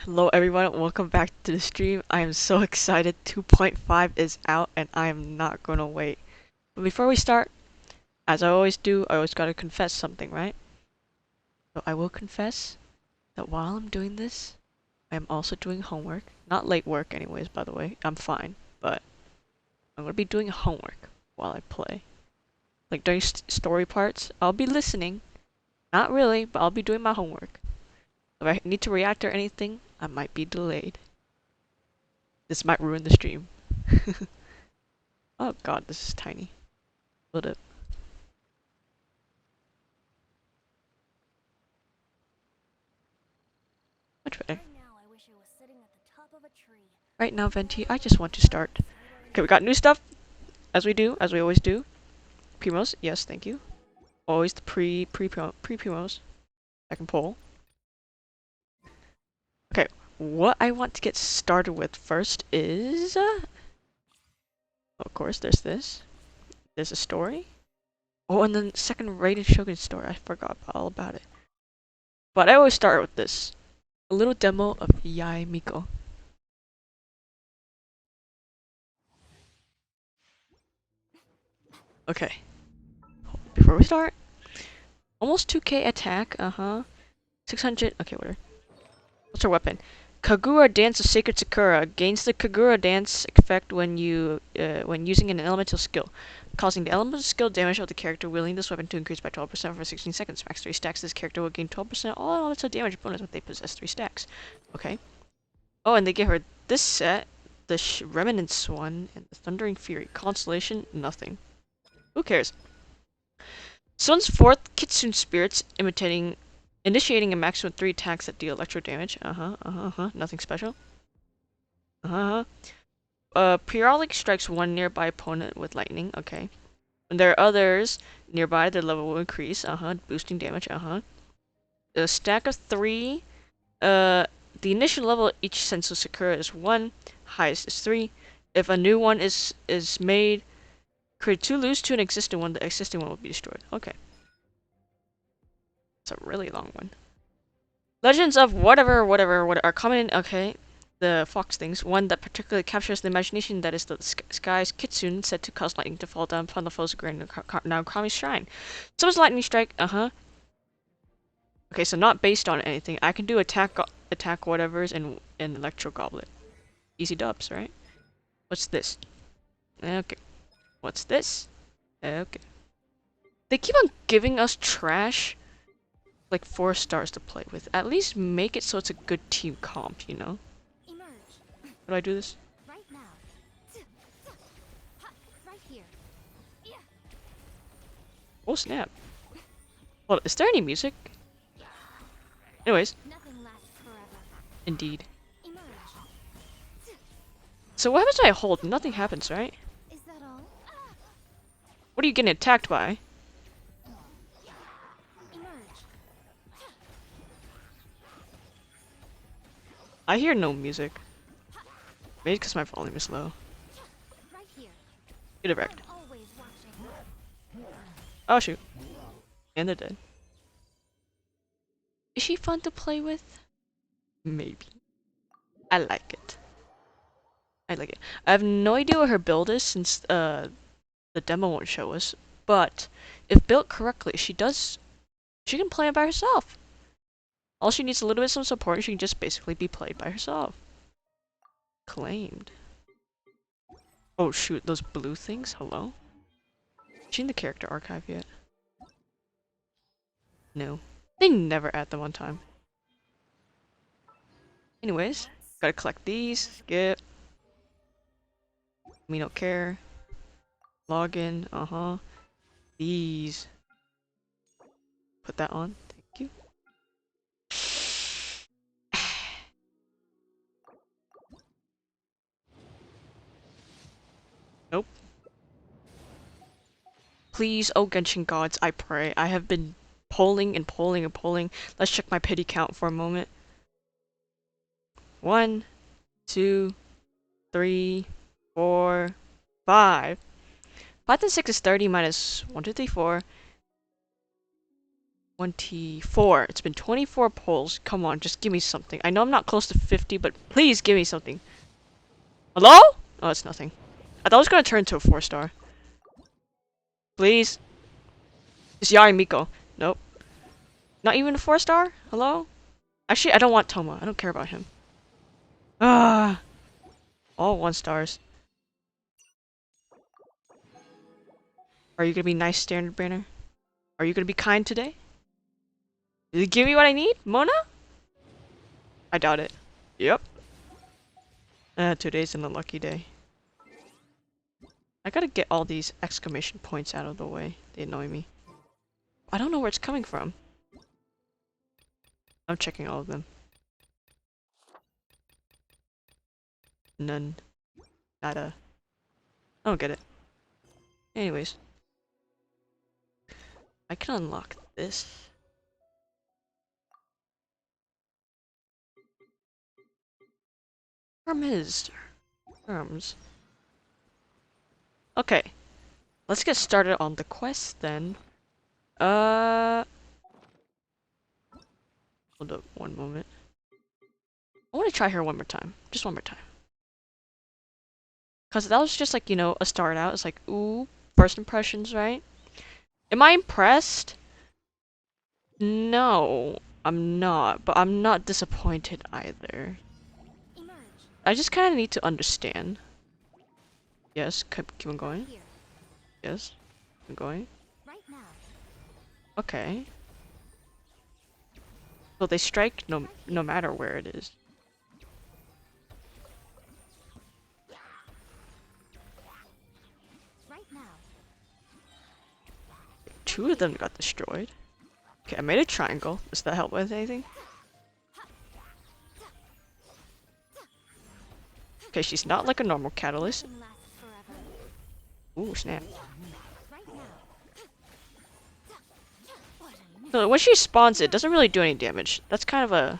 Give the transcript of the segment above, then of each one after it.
Hello everyone, welcome back to the stream. I am so excited. 2.5 is out and I am not gonna wait. But before we start, as I always do, I always gotta confess something, right? So I will confess that while I'm doing this, I am also doing homework. Not late work anyways, by the way. I'm fine. But I'm gonna be doing homework while I play. Like during story parts, I'll be listening. Not really, but I'll be doing my homework. If I need to react or anything, I might be delayed. This might ruin the stream. Oh god, this is tiny. Load up. Much better. Right now, Venti, I just want to start. Okay, we got new stuff, as we do, as we always do. Primos, yes, thank you. Always the pre-primos. I can pull. Okay, what I want to get started with first is... of course, there's this. There's a story. Oh, and then second rated Shogun story. I forgot all about it. But I always start with this. A little demo of Yae Miko. Okay. Before we start, almost 2k attack, 600, okay, whatever. What's her weapon? Kagura Dance of Sacred Sakura gains the Kagura Dance effect when using an elemental skill, causing the elemental skill damage of the character wielding this weapon to increase by 12% for 16 seconds. Max 3 stacks, this character will gain 12% all elemental damage bonus if they possess 3 stacks. Okay. Oh, and they give her this set, the Remnants one, and the Thundering Fury. Constellation, nothing. Who cares? Sun's fourth Kitsune Spirits, initiating a maximum of 3 attacks that deal electro damage. Nothing special. Periodic strikes one nearby opponent with lightning. Okay. When there are others nearby, their level will increase. Boosting damage. A stack of 3. The initial level of each Sensu Sakura is 1. Highest is 3. If a new one is made, create 2 lose to an existing one. The existing one will be destroyed. Okay. It's a really long one. Legends of whatever are common in, okay, the fox things. One that particularly captures the imagination, that is the sky's kitsune, said to cause lightning to fall down upon the foes of Grand Naokami's shrine. Someone's lightning strike, Okay, so not based on anything. I can do attack whatever's in Electro Goblet. Easy dubs, right? What's this? Okay. What's this? Okay. They keep on giving us trash, like 4 stars to play with. At least make it so it's a good team comp, you know? How do I do this? Right now. Right here. Oh snap. Well, is there any music? Anyways. Indeed. So what happens when I hold? Nothing happens, right? What are you getting attacked by? I hear no music. Maybe because my volume is low. Get it wrecked. Oh shoot. And they're dead. Is she fun to play with? Maybe. I like it. I like it. I have no idea what her build is since the demo won't show us, but if built correctly, she can play it by herself. All she needs a little bit of some support and she can just basically be played by herself. Claimed. Oh shoot, those blue things? Hello? Is she in the character archive yet? No. They never add them on time. Anyways, gotta collect these. Skip. We don't care. Login. These. Put that on. Thank you. Nope. Please, oh Genshin gods, I pray. I have been polling and polling and polling. Let's check my pity count for a moment. 1, 2, 3, 4, 5. 5 and 6 is 30 minus 1, 2, 3, 4. 24. It's been 24 polls. Come on, just give me something. I know I'm not close to 50, but please give me something. Hello? Oh, it's nothing. I thought it was gonna turn to a 4-star. Please. It's Yari Miko. Nope. Not even a 4-star? Hello? Actually, I don't want Toma. I don't care about him. Ah, all 1-stars. Are you gonna be nice, Standard Banner? Are you gonna be kind today? Did you give me what I need, Mona? I doubt it. Yep. Today's an unlucky day. I gotta get all these exclamation points out of the way. They annoy me. I don't know where it's coming from. I'm checking all of them. None. Nada. I don't get it. Anyways. I can unlock this. Terms. Okay. Let's get started on the quest then. Hold up one moment. I want to try her one more time. Just one more time. Because that was just like, you know, a start out. It's like, ooh, first impressions, right? Am I impressed? No, I'm not. But I'm not disappointed either. I just kind of need to understand. Yes, keep on going. Yes, keep going. Okay. So they strike no matter where it is. Two of them got destroyed. Okay, I made a triangle. Does that help with anything? Okay, she's not like a normal catalyst. Ooh, snap. So when she spawns, it doesn't really do any damage. That's kind of a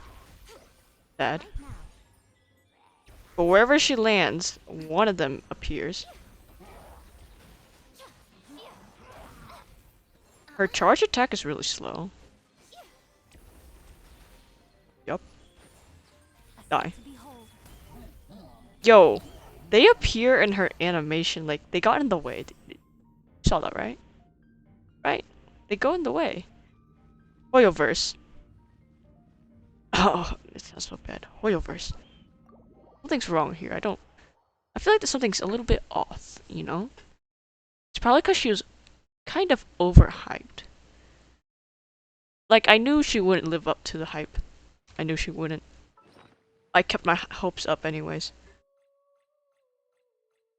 bad. But wherever she lands, one of them appears. Her charge attack is really slow. Yup. Die. Yo, they appear in her animation like they got in the way. You saw that, right? Right? They go in the way. Hoyoverse. Oh, it sounds so bad. Hoyoverse. Something's wrong here. I feel like there's something's a little bit off, you know? It's probably because she was kind of overhyped. Like, I knew she wouldn't live up to the hype. I knew she wouldn't. I kept my hopes up anyways.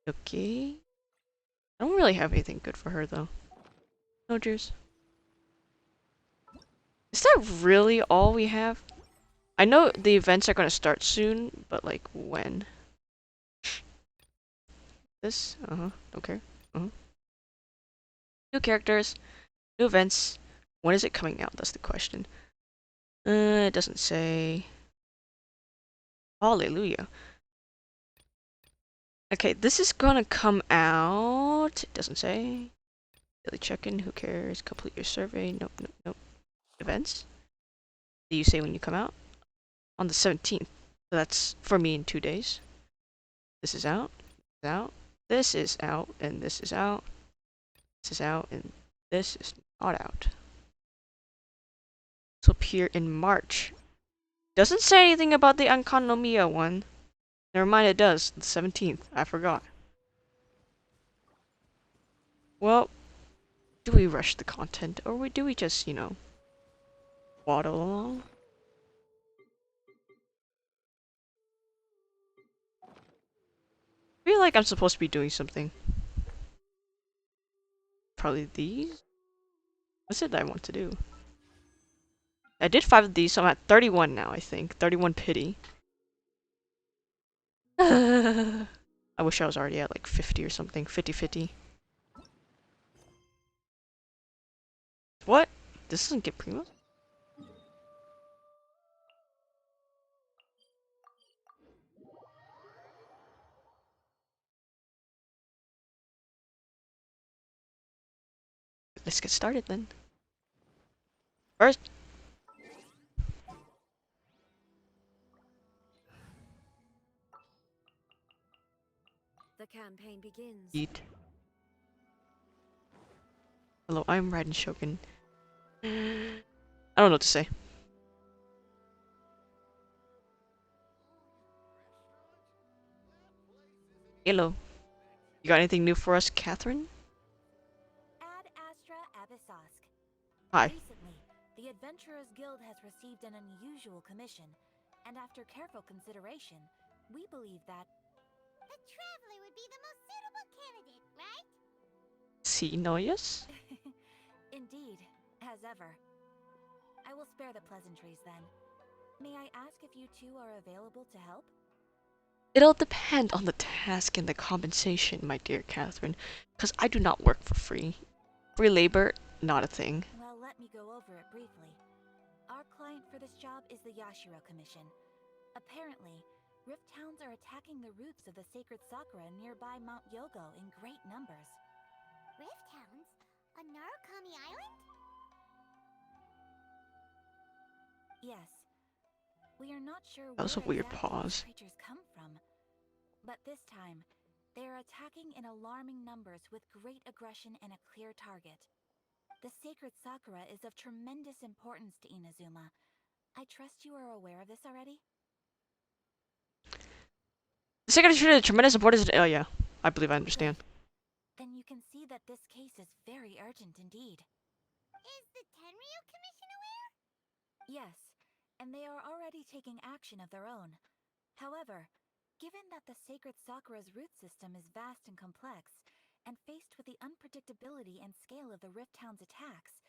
Okay. I don't really have anything good for her, though. No, Juice. Is that really all we have? I know the events are gonna start soon, but like, when? This? Uh-huh. Okay. Uh-huh. New characters. New events. When is it coming out? That's the question. It doesn't say. Hallelujah. Okay, this is gonna come out. It doesn't say. Daily check-in. Who cares? Complete your survey. Nope, nope, nope. Events. Do you say when you come out? On the 17th. So that's for me in 2 days. This is out. This is out. This is out. And this is out. This is out. And this is not out. This will appear in March. Doesn't say anything about the Ankonomiya one. Never mind, it does. The 17th. I forgot. Well, do we rush the content, or do we just, you know, waddle along? I feel like I'm supposed to be doing something. Probably these? What's it that I want to do? I did 5 of these, so I'm at 31 now, I think. 31 pity. I wish I was already at like 50 or something. 50-50. What? This doesn't get primo? Let's get started then. First, The campaign begins. eat. Hello, I'm Raiden Shogun. I don't know what to say. Hello. You got anything new for us, Catherine? Ad Astra Abyssosk. Hi. Recently, the Adventurers Guild has received an unusual commission, and after careful consideration, we believe that a traveler would be the most suitable candidate, right? See, no, yes? indeed, as ever. I will spare the pleasantries then. May I ask if you two are available to help? It'll depend on the task and the compensation, my dear Catherine, because I do not work for free. Free labor, not a thing. Well, let me go over it briefly. Our client for this job is the Yashiro Commission. Apparently, Rift Towns are attacking the roots of the sacred Sakura nearby Mount Yogo in great numbers. Rift Hounds? On Narukami Island? Yes. We are not sure That where was a weird exactly these pause. creatures come from. But this time, they are attacking in alarming numbers with great aggression and a clear target. The sacred Sakura is of tremendous importance to Inazuma. I trust you are aware of this already? The second issue of tremendous importance. Oh yeah, I believe I understand. Good. Then you can see that this case is very urgent indeed. Is the Tenryu Commission aware? Yes, and they are already taking action of their own. However, given that the sacred Sakura's root system is vast and complex, and faced with the unpredictability and scale of the Rift Hound's attacks,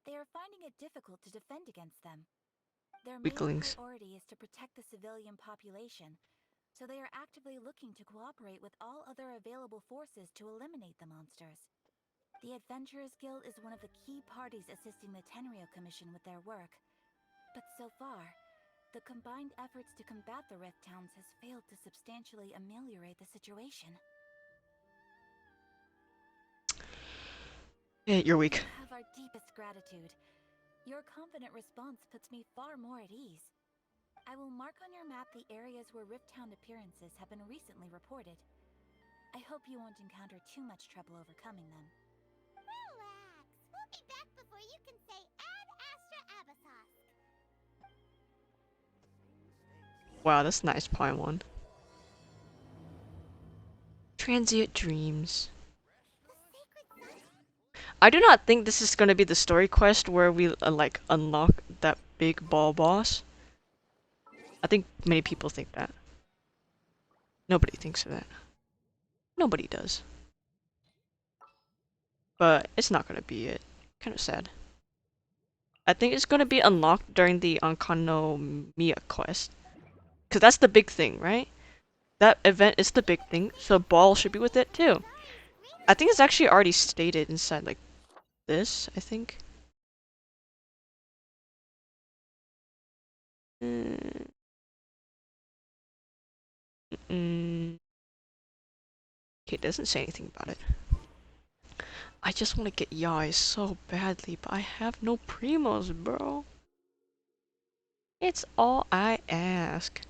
they are finding it difficult to defend against them. Their main Weaklings. priority is to protect the civilian population, so they are actively looking to cooperate with all other available forces to eliminate the monsters. The Adventurers Guild is one of the key parties assisting the Tenryu Commission with their work. But so far, the combined efforts to combat the Rift Towns has failed to substantially ameliorate the situation. Yeah, you're weak. You have our deepest gratitude. Your confident response puts me far more at ease. I will mark on your map the areas where Rift Town appearances have been recently reported. I hope you won't encounter too much trouble overcoming them. Relax. We'll be back before you can say Ad Astra Abyssos. Wow, that's nice, Paimon. Transient dreams. The sacred sun? I do not think this is gonna be the story quest where we like unlock that big ball boss. I think many people think that. Nobody thinks of that. Nobody does. But it's not gonna be it. Kind of sad. I think it's gonna be unlocked during the Ankano Miya quest. Cause that's the big thing, right? That event is the big thing, so ball should be with it too. I think it's actually already stated inside like this, I think. Mm, okay, it doesn't say anything about it. I just want to get Yai so badly, but I have no primos, bro. It's all I ask.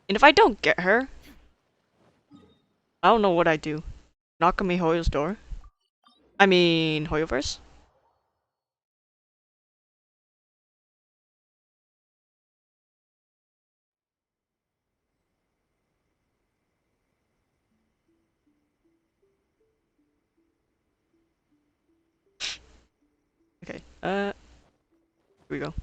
And if I don't get her, I don't know what I do. Knock on Mihoyo's door? I mean, Hoyoverse? Okay, here we go.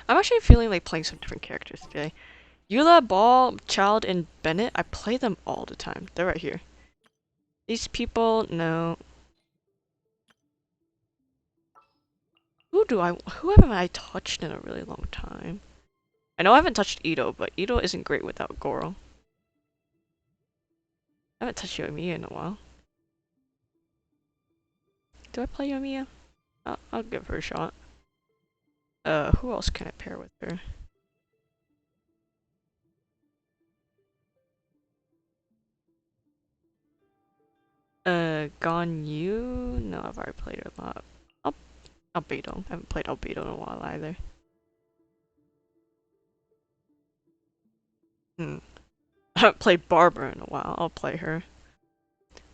I'm actually feeling like playing some different characters today. Eula, Ball, Child, and Bennett, I play them all the time. They're right here. These people, no. Who haven't I touched in a really long time? I know I haven't touched Ito, but Ito isn't great without Goro. I haven't touched Yoimiya in a while. Do I play Yoimiya? I'll give her a shot. Who else can I pair with her? Ganyu? No, I've already played it a lot. Albedo. I haven't played Albedo in a while either. I haven't played Barbara in a while. I'll play her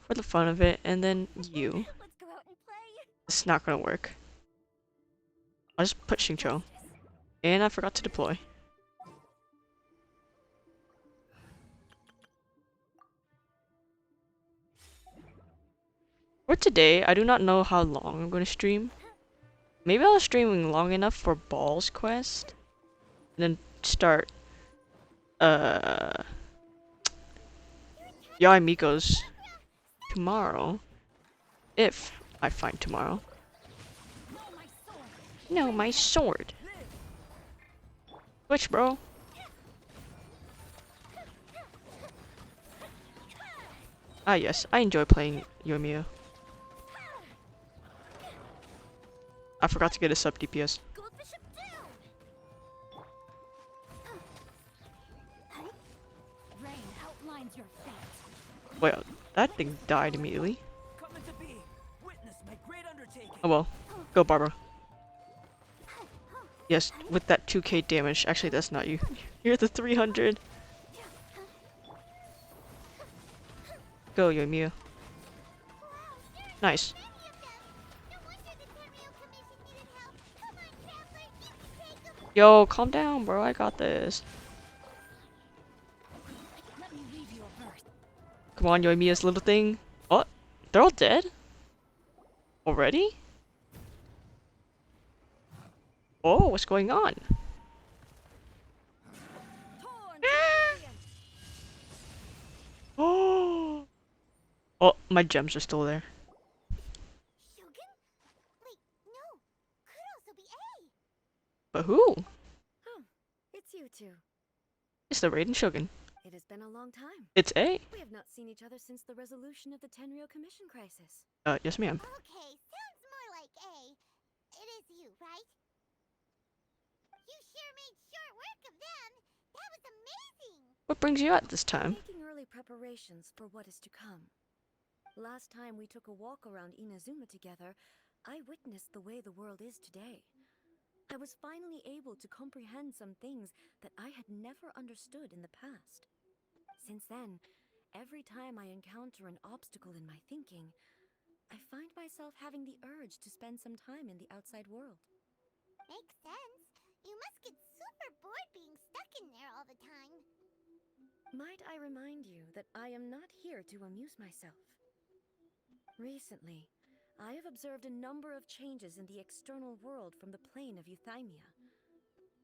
for the fun of it, and then you. Let's go out and play. It's not gonna work. I'll just put Xingqiu. And I forgot to deploy. For today, I do not know how long I'm going to stream. Maybe I'll stream long enough for Ball's quest. And then start, Yai Miko's tomorrow. If I find tomorrow. No, my sword. Switch, bro. Ah, yes, I enjoy playing Yoimiya. I forgot to get a sub DPS. Wait, that thing died immediately. Oh well. Go, Barbara. Yes, with that 2k damage. Actually, that's not you. You're the 300. Go, Yoimiya. Nice. Yo, calm down, bro. I got this. Come on, Yoimiya's little thing. Oh, they're all dead? Already? Oh, what's going on? Oh, oh, my gems are still there. Shogun? Wait, no. Could also be A. But who? Oh, it's you two. It's the Raiden Shogun. It has been a long time. It's A. We have not seen each other since the resolution of the Tenryo Commission crisis. Yes, ma'am. Okay, sounds more like A. It is you, right? You sure made short work of them. That was amazing. What brings you out this time? Making early preparations for what is to come. Last time we took a walk around Inazuma together, I witnessed the way the world is today. I was finally able to comprehend some things that I had never understood in the past. Since then, every time I encounter an obstacle in my thinking, I find myself having the urge to spend some time in the outside world. Makes sense. You must get super bored being stuck in there all the time. Might I remind you that I am not here to amuse myself. Recently, I have observed a number of changes in the external world from the plane of Euthymia.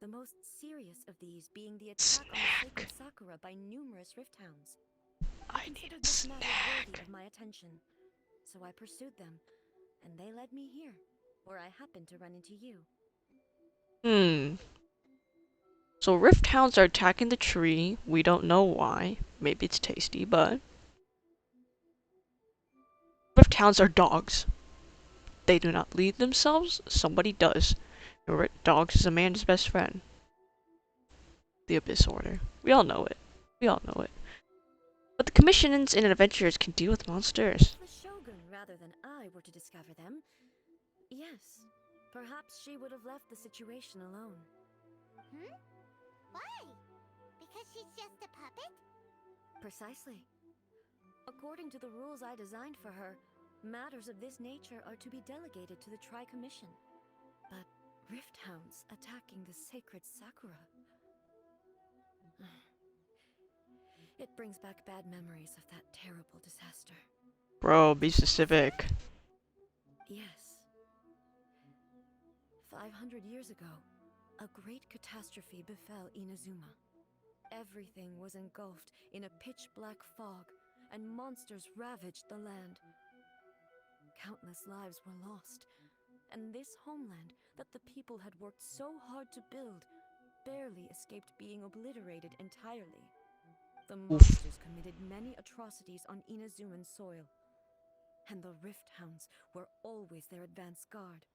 The most serious of these being the attack on the sacred Sakura by numerous rift hounds. I need considered a this matter worthy snack. of my attention, so I pursued them, and they led me here, where I happened to run into you. So Rift Hounds are attacking the tree. We don't know why. Maybe it's tasty, but Rift Hounds are dogs. They do not lead themselves. Somebody does. Dogs is a man's best friend. The Abyss Order. We all know it. We all know it. But the commissions and adventurers can deal with monsters. If the Shogun rather than I were to discover them, yes, perhaps she would have left the situation alone. Why? Because she's just a puppet? Precisely. According to the rules I designed for her, matters of this nature are to be delegated to the Tri-Commission. But rift hounds attacking the sacred Sakura. It brings back bad memories of that terrible disaster. Bro, be specific. Yes. 500 years ago, a great catastrophe befell Inazuma. Everything was engulfed in a pitch-black fog, and monsters ravaged the land. Countless lives were lost, and this homeland that the people had worked so hard to build barely escaped being obliterated entirely. The monsters committed many atrocities on Inazuman soil, and the Rift Hounds were always their advance guard.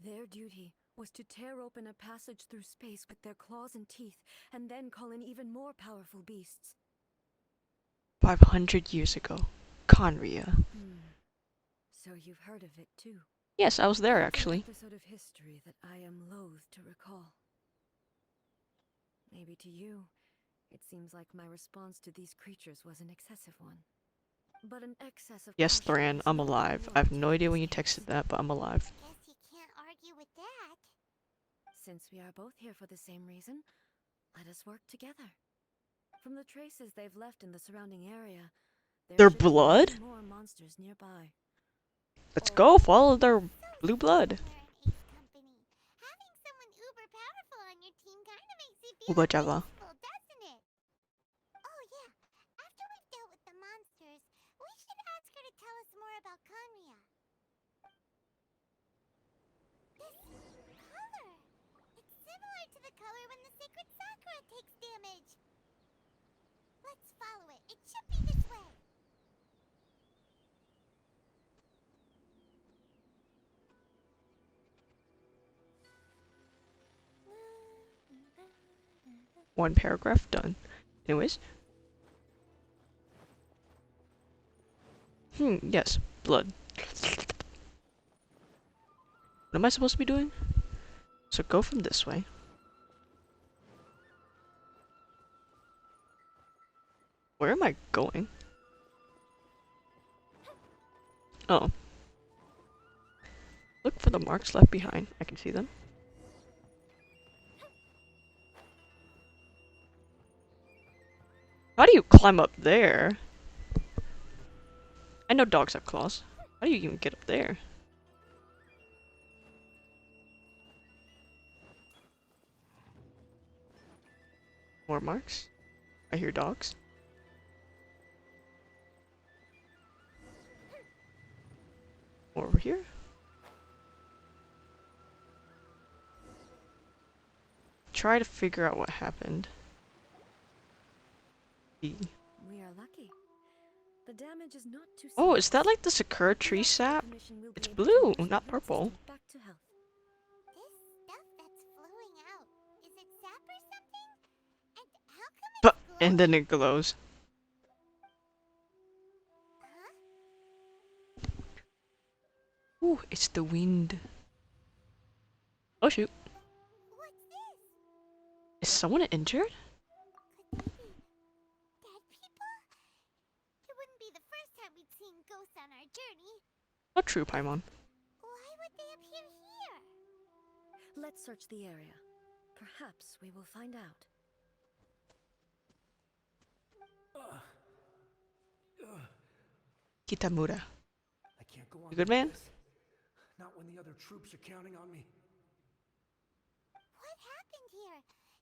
Their duty was to tear open a passage through space with their claws and teeth, and then call in even more powerful beasts. 500 years ago. Conria. So you've heard of it too? Yes, I was there It's actually. an episode of history that I am loath to recall. Maybe to you, it seems like my response to these creatures was an excessive one. But an excess of Yes, caution Thran, is I'm not alive. I have warranted no in idea this when you case. texted that, but I'm alive. Guess you can't argue with that. Since we are both here for the same reason, let us work together. From the traces they've left in the surrounding area, there Their should be blood? many more monsters nearby. Let's go, follow their blue blood. You're an ace company. Having someone uber powerful on your team kind of makes you feel Uba Java. invincible, doesn't it? Oh yeah, after we've dealt with the monsters, we should ask her to tell us more about Conria. This color! It's similar to the color when the sacred Sakura takes damage. Let's follow it. It should be this way. One paragraph done. Anyways. Yes. Blood. What am I supposed to be doing? So go from this way. Where am I going? Oh. Look for the marks left behind. I can see them. How do you climb up there? I know dogs have claws. How do you even get up there? More marks? I hear dogs. More over here? Try to figure out what happened. We are lucky. The damage is not too Oh, serious. is that like the Sakura With tree our sap? permission, we'll be It's able to blue, nurse the not root purple. system back to health. This stuff that's flowing out, is it sap or something? And how come it's But glowing? and then it glows. Huh? Ooh, it's the wind. Oh shoot. What's this? Is someone injured? Could they be dead people? It wouldn't be the first time we'd seen ghosts on our journey. Not true, Paimon. Why would they appear here? Let's search the area. Perhaps we will find out. Kitamura. I can't go on You good, like man? this. Not when the other troops are counting on me. What happened here?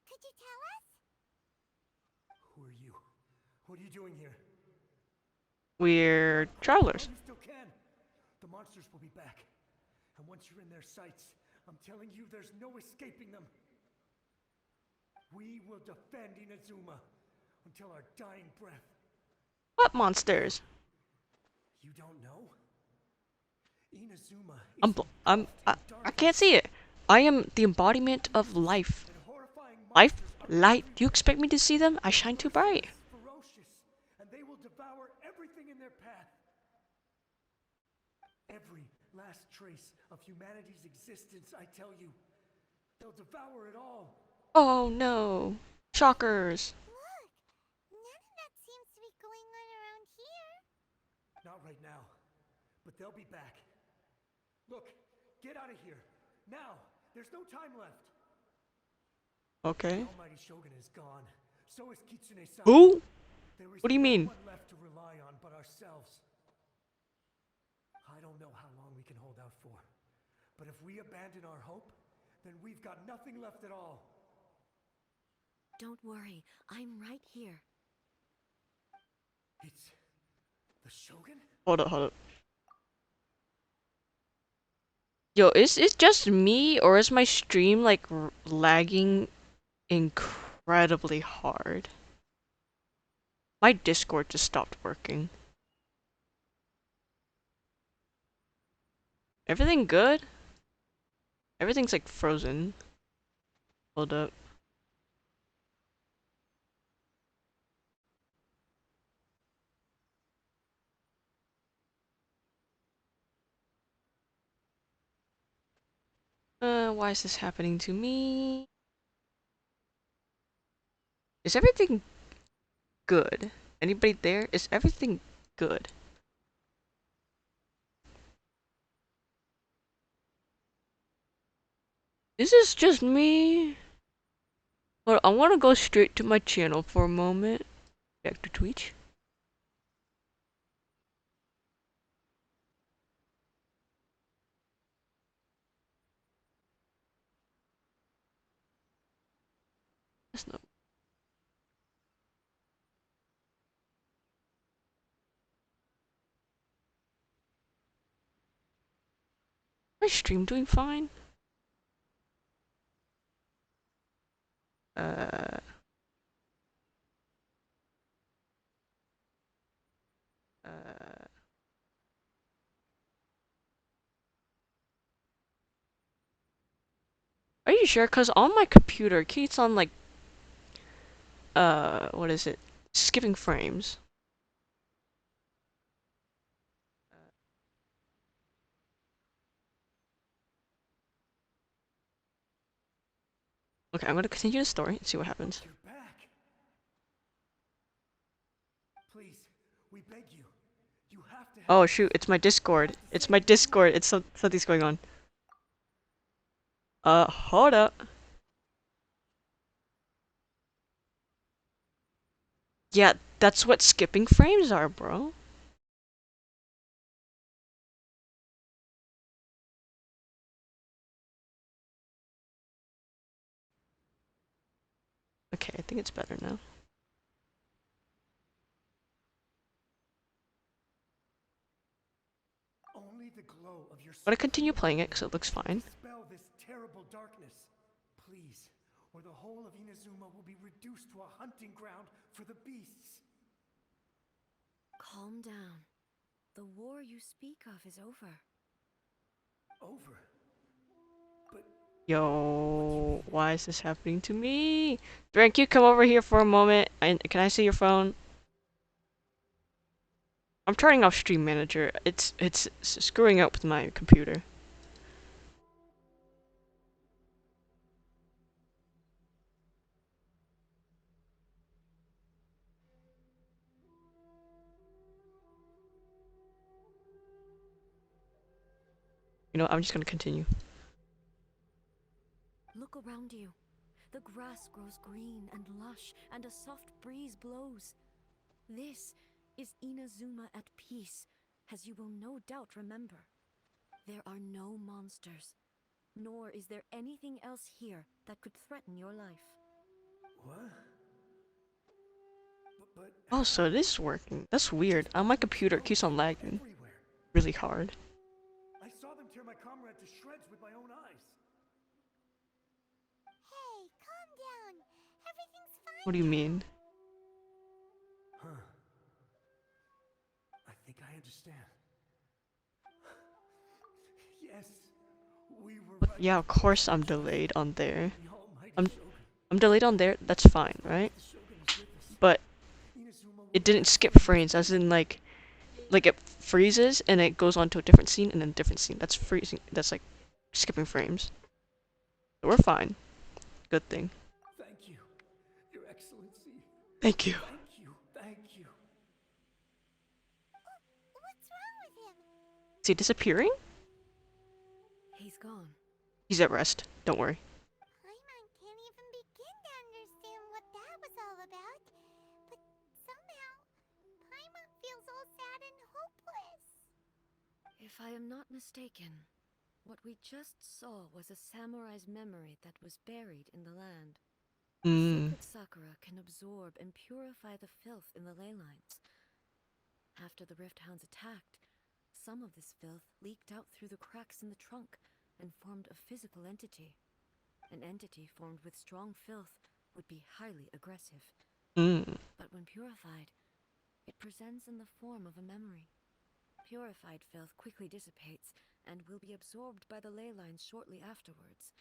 Could you tell us? Who are you? What are you doing here? We're travelers. Oh, you still can. The monsters will be back. And once you're in their sights, I'm telling you there's no escaping them. We will defend Inazuma until our dying breath. What monsters? You don't know? Inazuma is I can't see it. I am the embodiment of life. and horrifying Life, monsters are light. Do you expect me to see them? I shine too bright. ferocious, and they will devour everything in their path. Every last trace of humanity's existence, I tell you. They'll devour it all. Oh no. Shockers. Look, none of that seems to be going on around here. Not right now, but they'll be back. Look, get out of here. Now, there's no time left. Okay. The almighty Shogun is gone. So is Kitsune-sama. Who? There is What do you mean? no one left to rely on but ourselves. I don't know how long we can hold out for. But if we abandon our hope, then we've got nothing left at all. Don't worry, I'm right here. It's the Shogun? Hold up. Yo, is it just me or is my stream like lagging incredibly hard? My Discord just stopped working. Everything good? Everything's like frozen. Hold up. Why is this happening to me? Is everything good? Anybody there? Is everything good? Is this just me? Well, I want to go straight to my channel for a moment. Back to Twitch. That's not my stream doing fine. Uh, uh, are you sure? Cause on my computer, it keeps on like, what is it? Skipping frames. Okay, I'm gonna continue the story and see what happens. You're back. Please, we beg you. You have to help Oh us. shoot, it's my Discord. You have to It's save my Inazuma. Discord. It's something's going on. Hold up. Yeah, that's what skipping frames are, bro. Okay, I think it's better now. Only the glow of your I'm gonna continue supreme playing it because ability it looks can fine. dispel this terrible darkness. Please, or the whole of Inazuma will be reduced to a hunting ground for the beasts. Calm down. The war you speak of is over. Over. But Yo, why is this happening to me? Drink, you come over here for a moment. Can I see your phone? I'm turning off Stream Manager. It's screwing up with my computer. You know, I'm just gonna continue. Look around you. The grass grows green and lush, and a soft breeze blows. This is Inazuma at peace, as you will no doubt remember. There are no monsters, nor is there anything else here that could threaten your life. what? But Oh, so it is working. That's weird. On my computer, it keeps on lagging everywhere. really hard. I saw them tear my comrade to shreds with my own eyes. Hey, calm down. Everything's What fine do you now. mean? Huh. I think I understand. Yes, we were right. Yeah, of course I'm delayed on there. The almighty I'm Shogun. I'm delayed on there. That's fine, right? The Shogun is with us. But Inazuma will it be didn't back skip in frames, no as time. in like it freezes and it goes on to a different scene and then a different scene. That's freezing. That's like skipping frames. So we're fine. Good thing. Thank you, Your Excellency. Thank you. Thank you. Thank you. What's wrong with him? Is he disappearing? He's gone. He's at rest. Don't worry. Paimon can't even begin to understand what that was all about. But somehow, Paimon feels all sad and hopeless. If I am not mistaken, what we just saw was a samurai's memory that was buried in the land. The sacred sakura can absorb and purify the filth in the ley lines. After the Rift Hounds attacked, some of this filth leaked out through the cracks in the trunk and formed a physical entity. An entity formed with strong filth would be highly aggressive. But when purified, it presents in the form of a memory. Purified filth quickly dissipates and will be absorbed by the ley lines shortly afterwards.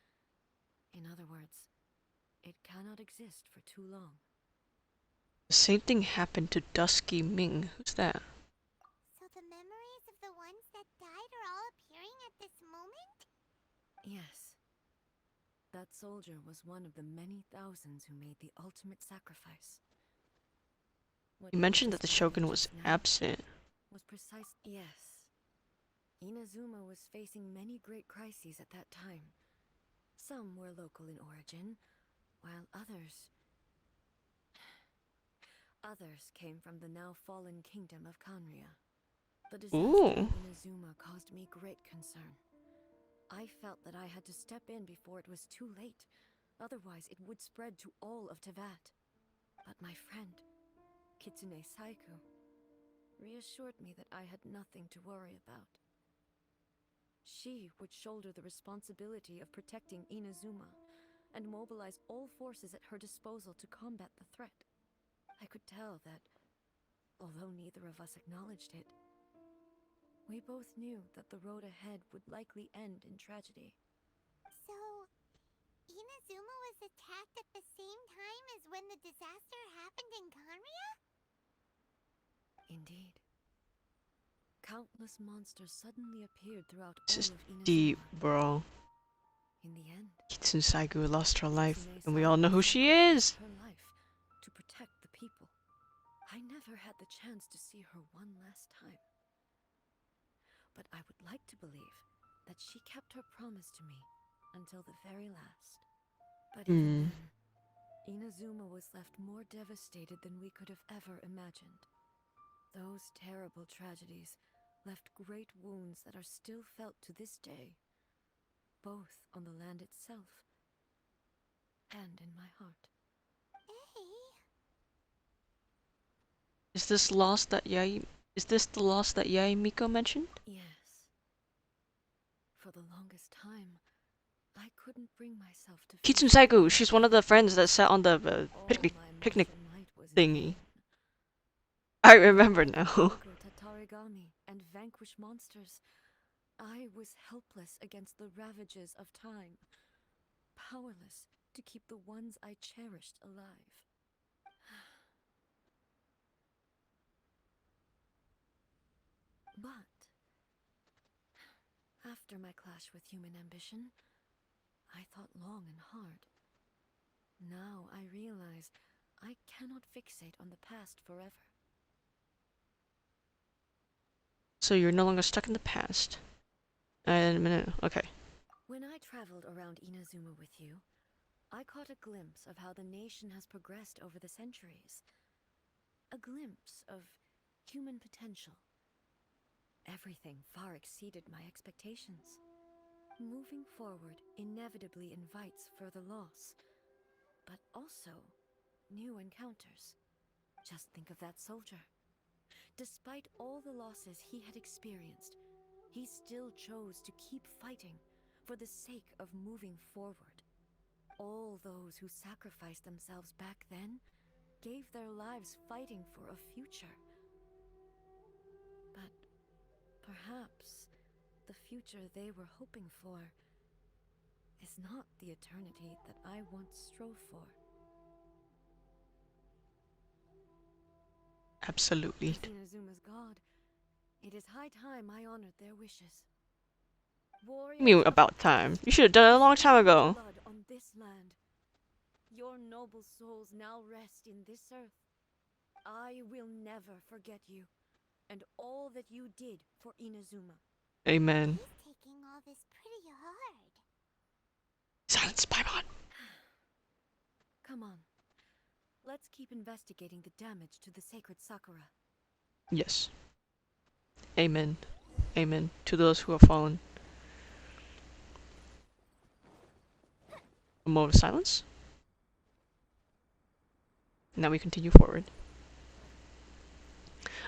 In other words, it cannot exist for too long. The same thing happened to Dusky Ming. Who's that? So the memories of the ones that died are all appearing at this moment? Yes, That soldier was one of the many thousands who made the ultimate sacrifice. What You brought mentioned us that the together Shogun was just now absent. was precise. Yes. Inazuma was facing many great crises at that time. Some were local in origin, while others came from the now fallen kingdom of Kanria. The disaster Ooh. in Inazuma caused me great concern. I felt that I had to step in before it was too late, otherwise it would spread to all of Tevat. But my friend, Kitsune Saiku, reassured me that I had nothing to worry about. She would shoulder the responsibility of protecting Inazuma and mobilize all forces at her disposal to combat the threat. I could tell that, although neither of us acknowledged it, we both knew that the road ahead would likely end in tragedy. So, Inazuma was attacked at the same time as when the disaster happened in Kanria? Indeed. Countless monsters suddenly appeared throughout This is all of Inazuma. deep, bro. In the end, Kitsune Saigu lost her life, Kitsune and we all know who Saigo she sacrificed is. her life to protect the people. I never had the chance to see her one last time. But I would like to believe that she kept her promise to me until the very last. But even then, Inazuma was left more devastated than we could have ever imagined. Those terrible tragedies left great wounds that are still felt to this day, both on the land itself and in my heart. Is this loss that Is this the loss that Yai Miko mentioned? Yes. For the longest time, I couldn't bring myself to Kitsune face Saigu, she's one of the friends that sat on the all picnic my picnic martial might was in thingy. vain. I remember now. Conquer Tatarigami and vanquish monsters. I was helpless against the ravages of time, powerless to keep the ones I cherished alive. But after my clash with human ambition, I thought long and hard. Now I realize I cannot fixate on the past forever. So you're no longer stuck in the past. Okay. When I traveled around Inazuma with you, I caught a glimpse of how the nation has progressed over the centuries. A glimpse of human potential. Everything far exceeded my expectations. Moving forward inevitably invites further loss, but also new encounters. Just think of that soldier. Despite all the losses he had experienced, he still chose to keep fighting for the sake of moving forward. All those who sacrificed themselves back then gave their lives fighting for a future. But perhaps the future they were hoping for is not the eternity that I once strove for. Absolutely. As Inazuma's god, it is high time I honored their wishes. I mean, about time. You should have done it a long time ago. Blood on this land. Your noble souls now rest in this earth. I will never forget you, and all that you did for Inazuma. Amen. He's taking all this pretty hard. Silence, Paimon. Come on. Let's keep investigating the damage to the sacred Sakura. Yes. Amen. Amen. To those who have fallen. A moment of silence. Now we continue forward.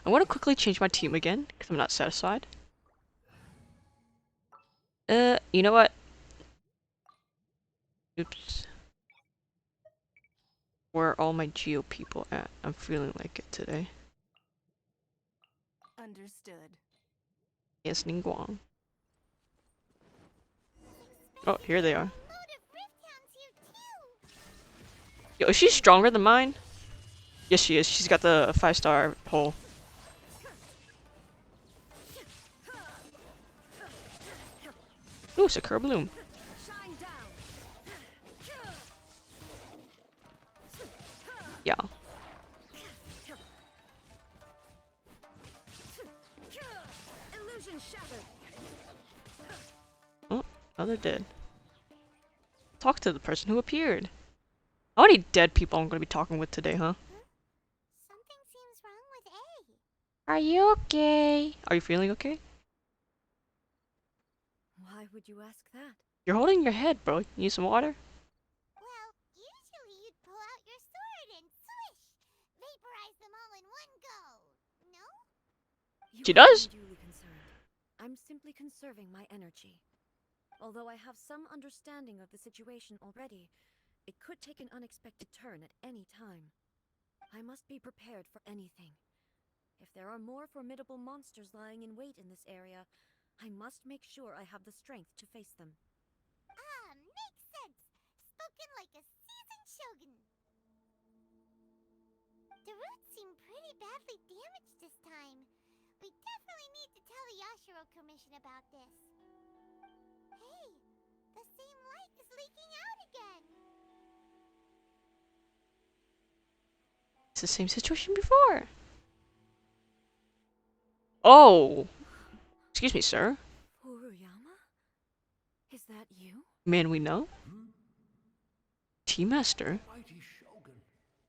I want to quickly change my team again, because I'm not satisfied. You know what? Oops. Where are all my Geo people at? I'm feeling like it today. Understood. Yes, Ningguang. Oh, here they are. A load of Rifthounds here too. Yo, is she stronger than mine? Yes, she is. She's got the 5-star pole. Ooh, Sakura Bloom. Shine down. Yeah. Illusion shattered. Oh, now they're dead. Talk to the person who appeared. How many dead people I'm gonna be talking with today, huh? Something seems wrong with A. Are you okay? Are you feeling okay? Why would you ask that? You're holding your head, bro. You need some water? Well, usually you'd pull out your sword and swish! Vaporize them all in one go! No? You She are does? unduly concerned. I'm simply conserving my energy. Although I have some understanding of the situation already, it could take an unexpected turn at any time. I must be prepared for anything. If there are more formidable monsters lying in wait in this area, I must make sure I have the strength to face them. Ah, makes sense! Spoken like a seasoned shogun! The roots seem pretty badly damaged this time. We definitely need to tell the Yashiro Commission about this. Hey, the same light is leaking out again! It's the same situation before. Oh! Excuse me, sir. Furuyama? Is that you? Man we know? Hmm? Tea Master? Mighty Shogun,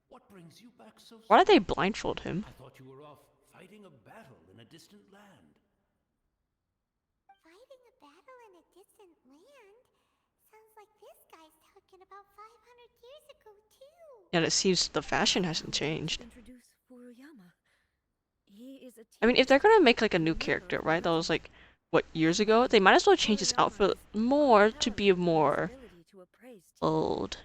what brings you back so Why soon? did they blindfold him? I thought you were off fighting a battle in a distant land. Fighting a battle in a distant land? Sounds like this guy's talking about 500 years ago, too. And it seems the fashion hasn't changed. Introduce Furuyama. He is a I mean, if they're tea gonna make like a new member character, of the right? That was regiment. like, what, years ago? They might as well change his outfit more to be Unparalleled in his more ability to appraise tea. old.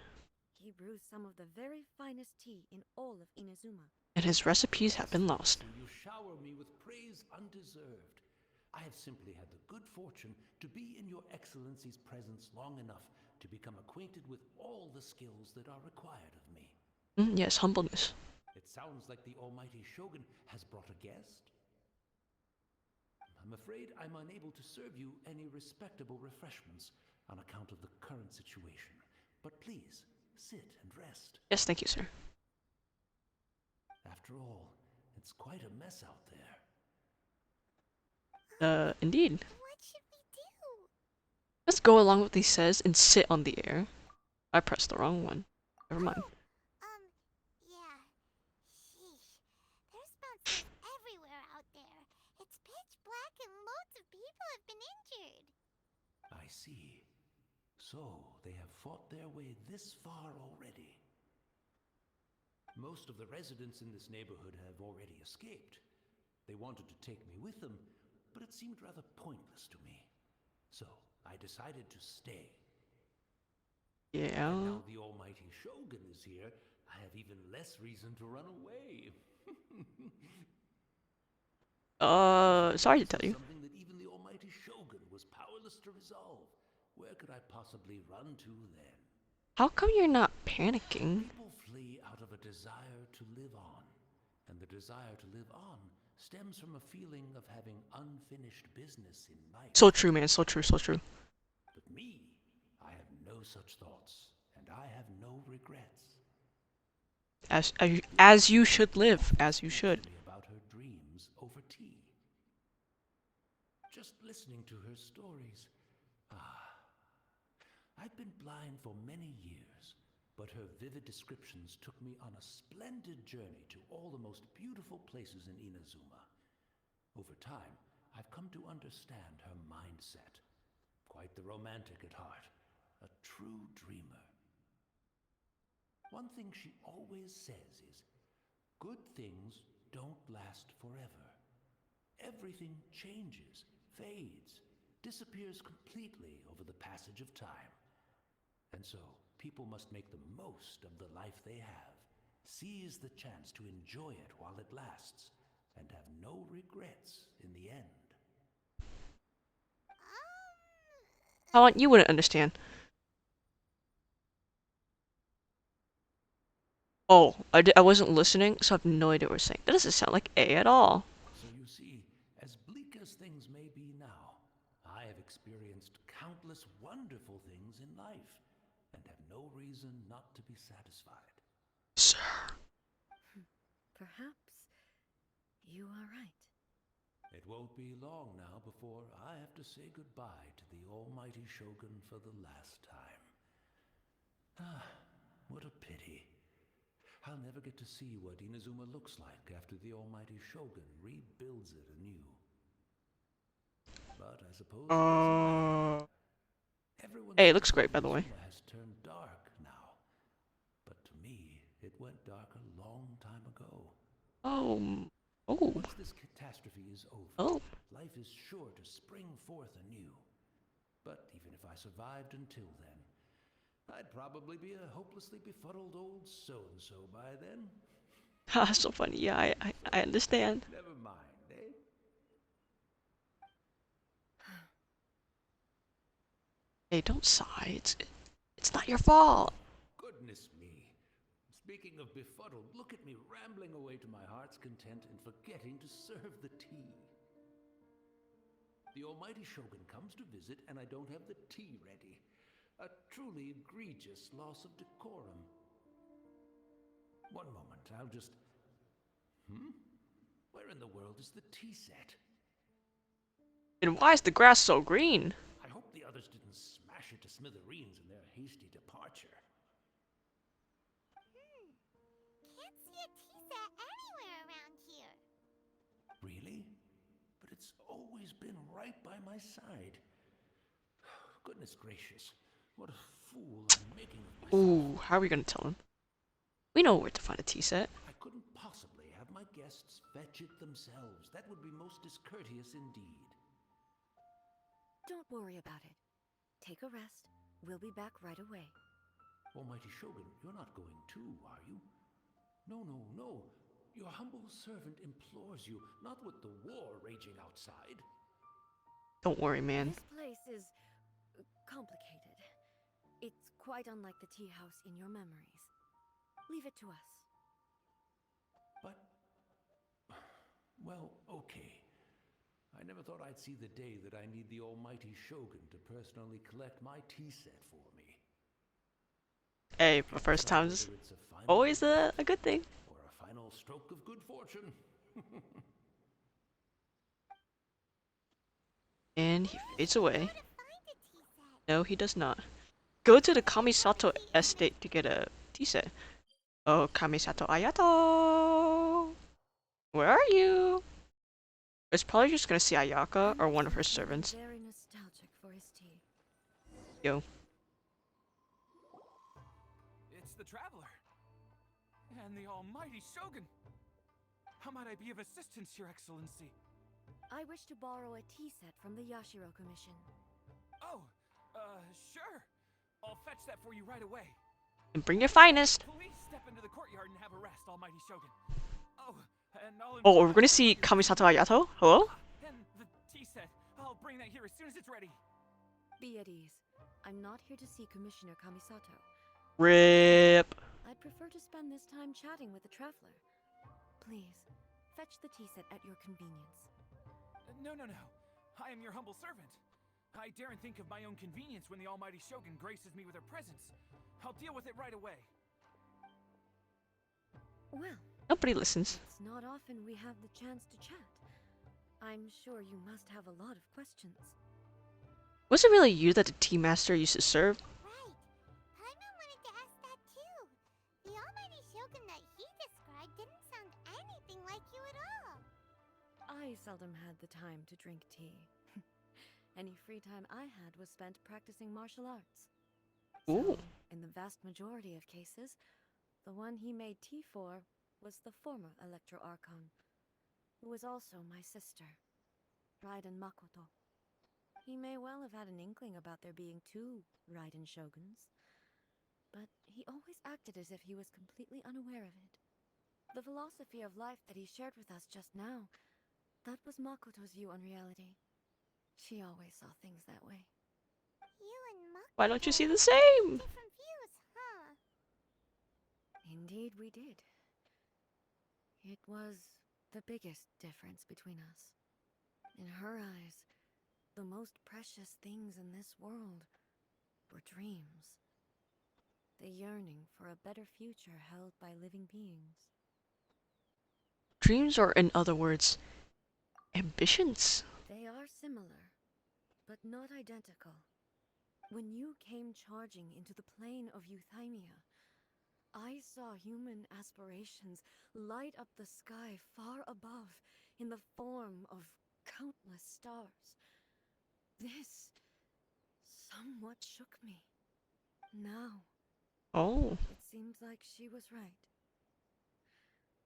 He brews some of the very finest tea in all of Inazuma. And his recipes have been lost. So you shower me with praise undeserved. I have simply had the good fortune to be in your Excellency's presence long enough to become acquainted with all the skills that are required of me. Yes, humbleness. It sounds like the almighty Shogun has brought a guest. I'm afraid I'm unable to serve you any respectable refreshments on account of the current situation. But please, sit and rest. Yes, thank you, sir. After all, it's quite a mess out there. Indeed. What should we do? Let's go along with what he says and sit on the air. I pressed the wrong one. Never mind. Yeah. Sheesh. There's monsters everywhere out there. It's pitch black and loads of people have been injured. I see. So, they have fought their way this far already. Most of the residents in this neighborhood have already escaped. They wanted to take me with them, but it seemed rather pointless to me. So, I decided to stay. Yeah. And now the almighty Shogun is here, I have even less reason to run away. Sorry to tell you. Something that even the almighty Shogun was powerless to resolve. Where could I possibly run to then? How come you're not panicking? People flee out of a desire to live on, and the desire to live on stems from a feeling of having unfinished business in life. So true, man. So true, so true. But me, I have no such thoughts, and I have no regrets. As you should live, as you should. Me about her dreams over tea. Just listening to her stories. I've been blind for many years, but her vivid descriptions took me on a splendid journey to all the most beautiful places in Inazuma. Over time, I've come to understand her mindset. Quite the romantic at heart, a true dreamer. One thing she always says is, good things don't last forever. Everything changes, fades, disappears completely over the passage of time. And so, people must make the most of the life they have, seize the chance to enjoy it while it lasts, and have no regrets in the end. You wouldn't understand. Oh, I wasn't listening, so I have no idea what we're saying. That doesn't sound like A at all. So you see, as bleak as things may be now, I have experienced countless wonderful things in life, and have no reason not to be satisfied. Sir. You are right. It won't be long now before I have to say goodbye to the almighty Shogun for the last time. Ah, what a pity. I'll never get to see what Inazuma looks like after the almighty Shogun rebuilds it anew. But I suppose it doesn't matter. Everyone Hey, it looks says great, that by the way. Inazuma has turned dark now. But to me, it went dark a long time ago. Oh. Oh. Once this catastrophe is over, Oh. life is sure to spring forth anew. But even if I survived until then, I'd probably be a hopelessly befuddled old so-and-so by then. Haha, so funny. Yeah, I understand. Never mind, eh? Hey, don't sigh. It's not your fault. Goodness me. Speaking of befuddled, look at me rambling away to my heart's content and forgetting to serve the tea. The almighty Shogun comes to visit and I don't have the tea ready. A truly egregious loss of decorum. One moment, I'll just... Where in the world is the tea set? And why is the grass so green? I hope the others didn't smash it to smithereens in their hasty departure. Can't see a tea set anywhere around here. Really? But it's always been right by my side. Goodness gracious, what a fool I'm making of myself. Ooh, how are we gonna tell him? We know where to find a tea set. I couldn't possibly have my guests fetch it themselves. That would be most discourteous indeed. Don't worry about it. Take a rest. We'll be back right away. Almighty Shogun, you're not going too, are you? No, no, no. Your humble servant implores you, not with the war raging outside. Don't worry, man. This place is complicated. It's quite unlike the tea house in your memories. Leave it to us. But... well, okay. I never thought I'd see the day that I need the almighty Shogun to personally collect my tea set for me. Hey, for first times, always a good thing. Or a final stroke of good fortune. And he fades away. No, he does not. Go to the Kamisato estate to get a tea set. Oh, Kamisato Ayato! Where are you? It's probably just gonna see Ayaka or one of her servants. Very nostalgic for his tea. Yo. It's the Traveler. And the almighty Shogun. How might I be of assistance, Your Excellency? I wish to borrow a tea set from the Yashiro Commission. Oh, sure. I'll fetch that for you right away. And bring your finest! Please step into the courtyard and have a rest, almighty Shogun. Oh, and I'll... Oh, we're gonna see Kamisato Ayato? Hello? And the tea set. I'll bring that here as soon as it's ready. Be at ease. I'm not here to see Commissioner Kamisato. RIP. I'd prefer to spend this time chatting with the Traveler. Please, fetch the tea set at your convenience. No. I am your humble servant. I daren't think of my own convenience when the almighty Shogun graces me with her presence. I'll deal with it right away. Well, Nobody listens. it's not often we have the chance to chat. I'm sure you must have a lot of questions. Was it really you that the tea master used to serve? Right. Paimon wanted to ask that too. The almighty Shogun that he described didn't sound anything like you at all. I seldom had the time to drink tea. Any free time I had was spent practicing martial arts. Ooh. So, in the vast majority of cases, the one he made tea for was the former Electro Archon, who was also my sister, Raiden Makoto. He may well have had an inkling about there being two Raiden Shoguns, but he always acted as if he was completely unaware of it. The philosophy of life that he shared with us just now, that was Makoto's view on reality. She always saw things that way. You and Makoto Why don't you see the had same? different views, huh? Indeed we did. It was the biggest difference between us. In her eyes, the most precious things in this world were dreams. The yearning for a better future held by living beings. Dreams are, in other words, ambitions. They are similar, but not identical. When you came charging into the plane of Euthymia, I saw human aspirations light up the sky far above in the form of countless stars. This somewhat shook me. Now, Oh. it seems like she was right,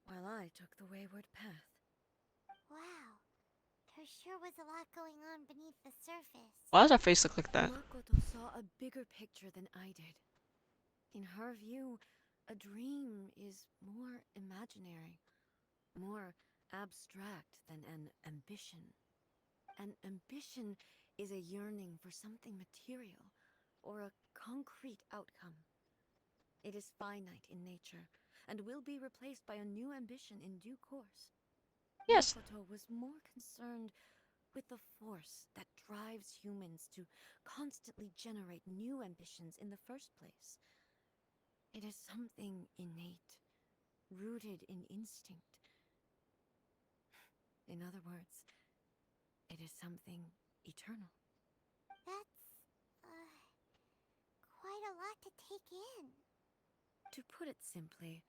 while I took the wayward path. Wow. There sure was a lot going on beneath the surface. Why does her face look like that? Makoto saw a bigger picture than I did. In her view, a dream is more imaginary, more abstract than an ambition. An ambition is a yearning for something material or a concrete outcome. It is finite in nature and will be replaced by a new ambition in due course. Yes. Makoto was more concerned with the force that drives humans to constantly generate new ambitions in the first place. It is something innate, rooted in instinct. In other words, it is something eternal. That's, quite a lot to take in. To put it simply,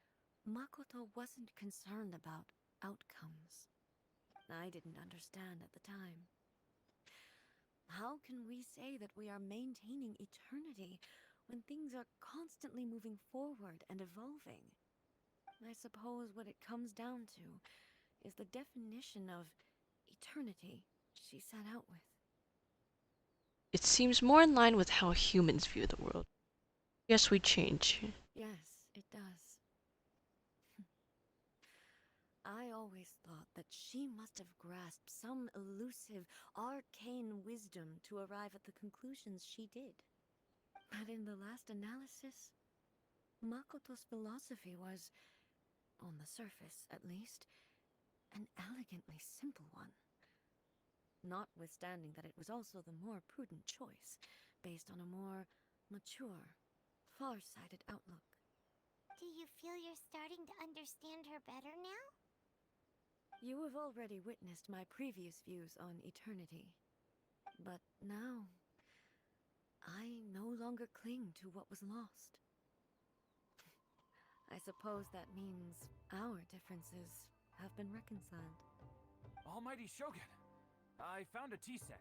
Makoto wasn't concerned about outcomes. I didn't understand at the time. How can we say that we are maintaining eternity when things are constantly moving forward and evolving? I suppose what it comes down to is the definition of eternity she set out with. It seems more in line with how humans view the world. Yes, we change. Yes, it does. I always thought that she must have grasped some elusive, arcane wisdom to arrive at the conclusions she did. But in the last analysis, Makoto's philosophy was, on the surface at least, an elegantly simple one. Notwithstanding that it was also the more prudent choice, based on a more mature, far-sighted outlook. Do you feel you're starting to understand her better now? You have already witnessed my previous views on eternity. But now, I no longer cling to what was lost. I suppose that means our differences have been reconciled. Almighty Shogun, I found a tea set.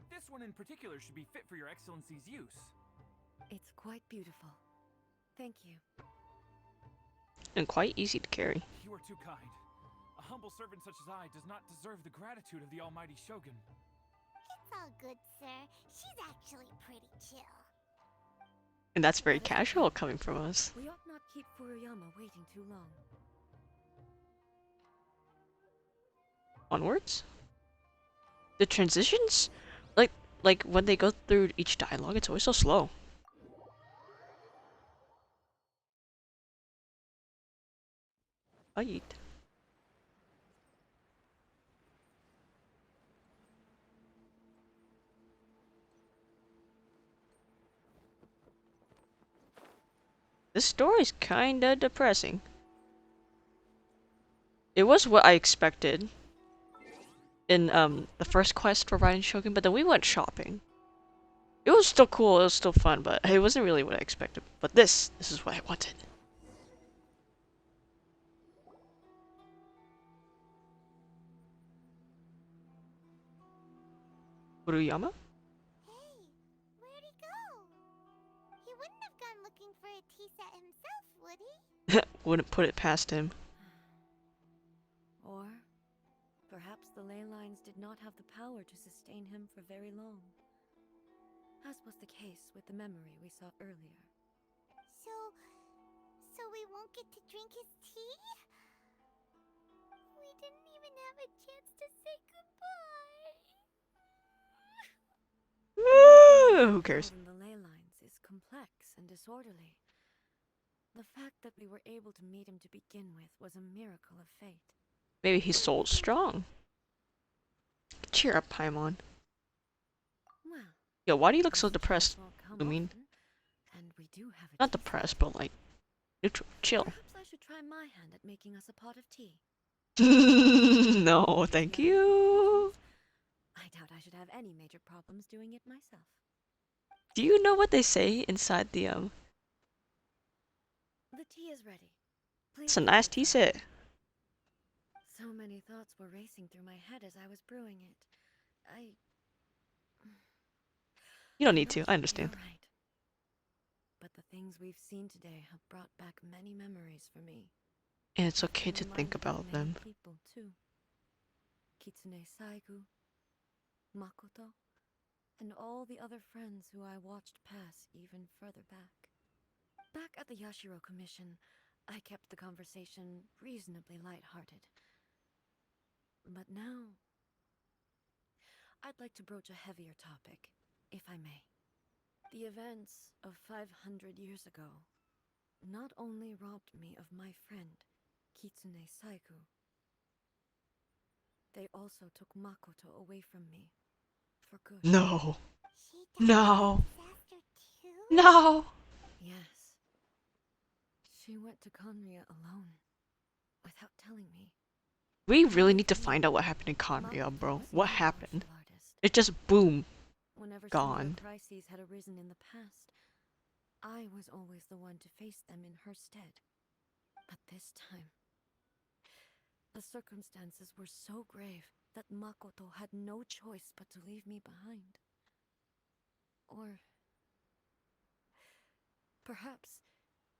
This one in particular should be fit for your excellency's use. It's quite beautiful. Thank you. And quite easy to carry. You are too kind. A humble servant such as I does not deserve the gratitude of the Almighty Shogun. It's all good, sir. She's actually pretty chill. And that's very casual coming from us. We ought not keep Furuyama waiting too long. Onwards? The transitions? Like when they go through each dialogue, it's always so slow. Right. This story's kinda depressing. It was what I expected in the first quest for Raiden Shogun, but then we went shopping. It was still cool, it was still fun, but it wasn't really what I expected. But this is what I wanted. Furuyama? Hey, where'd he go? He wouldn't have gone looking for a tea set himself, would he? Wouldn't put it past him. Or perhaps the ley lines did not have the power to sustain him for very long, as was the case with the memory we saw earlier. So we won't get to drink his tea? We didn't even have a chance to say goodbye. Who cares? In the ley lines is complex and disorderly. The fact that we were able to meet him to begin with was a miracle of fate. Maybe his soul's strong. Cheer up, Paimon. Well, Yo, why do you look so visitors depressed? won't come I mean, often, and we do have a not tea set. depressed, but like neutral, chill. Perhaps I should try my hand at making us a pot of tea. No, thank you. I doubt I should have any major problems doing it myself. Do you know what they say inside the The tea is ready. Please It's a take nice your tea time. set. So many thoughts were racing through my head as I was brewing it. You don't I need know to, I understand. you're right. But the things we've seen today have brought back many memories for me. And it's okay And to think reminded me about many them. people too. Kitsune Saigu, Makoto, and all the other friends who I watched pass even further back. Back at the Yashiro Commission, I kept the conversation reasonably lighthearted. But now, I'd like to broach a heavier topic, if I may. The events of 500 years ago not only robbed me of my friend, Kitsune Saigu, they also took Makoto away from me for good. No. She died No. in the disaster too? No. Yes. She went to Conria alone, without telling me. We really need Unlike to me, find out what happened in Conria, Makoto bro. was What not a happened? martial artist. It just boom. Whenever similar Gone. crises had arisen in the past, I was always the one to face them in her stead. But this time, the circumstances were so grave that Makoto had no choice but to leave me behind. Or perhaps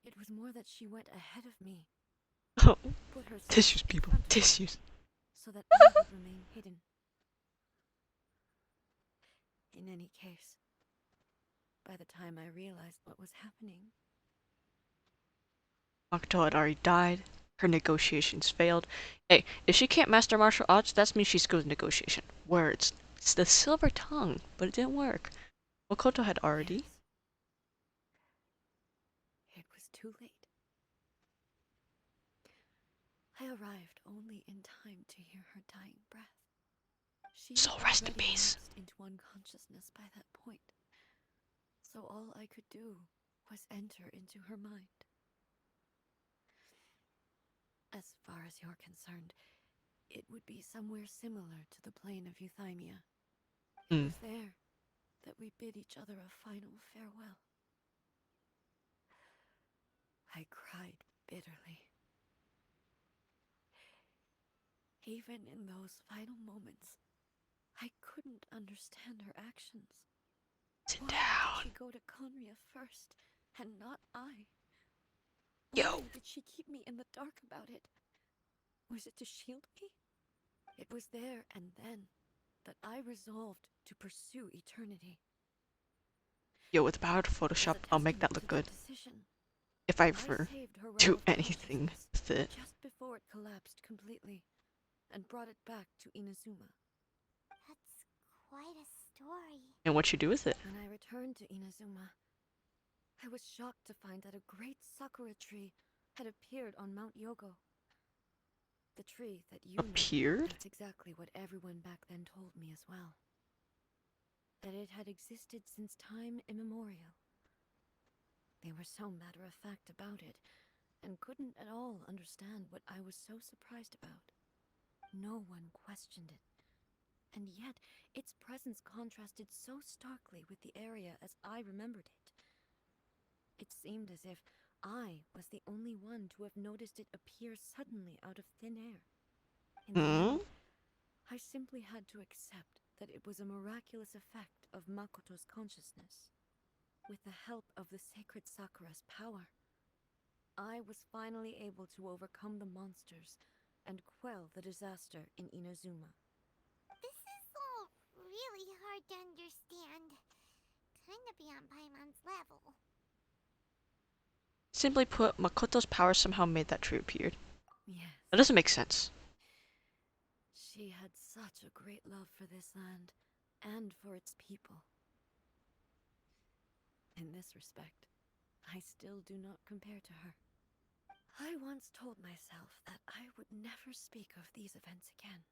it was more that she went ahead of me, Oh, put herself tissues, in people. front of me, Tissues. so that I would remain hidden. In any case, by the time I realized what was happening, Makoto had already died. Her negotiations failed. Hey, if she can't master martial arts, that means she's good at negotiation. Words. It's the silver tongue, but it didn't work. Makoto had already. yes, it was too late. I arrived only in time to hear her dying breath. She So had rest in already peace. lapsed into unconsciousness by that point, so all I could do was enter into her mind. As far as you're concerned, it would be somewhere similar to the plane of Euthymia. It Mm. was there that we bid each other a final farewell. I cried bitterly. Even in those final moments, I couldn't understand her actions. Sit Why down. did she go to Conria first, and not I? Yo. Why did she keep me in the dark about it? Was it to shield me? It was there and then that I resolved to pursue eternity. Yo, with the power to As Photoshop, a I'll make that testament look to good. decision, If I I ever saved her realm do of anything consciousness with it. just before it collapsed completely, and brought it back to Inazuma. That's quite a story. And what you do with it. When I returned to Inazuma, I was shocked to find that a great sakura tree had appeared on Mount Yogo. The tree that you know. Appeared? That's exactly what everyone back then told me as well. That it had existed since time immemorial. They were so matter-of-fact about it, and couldn't at all understand what I was so surprised about. No one questioned it. And yet, its presence contrasted so starkly with the area as I remembered it. It seemed as if I was the only one to have noticed it appear suddenly out of thin air. In the Hmm? end, I simply had to accept that it was a miraculous effect of Makoto's consciousness. With the help of the sacred Sakura's power, I was finally able to overcome the monsters and quell the disaster in Inazuma. This is all really hard to understand. Kinda beyond Paimon's level. Simply put, Makoto's power somehow made that tree appear. Yes. That doesn't make sense. She had such a great love for this land, and for its people. In this respect, I still do not compare to her. I once told myself that I would never speak of these events again.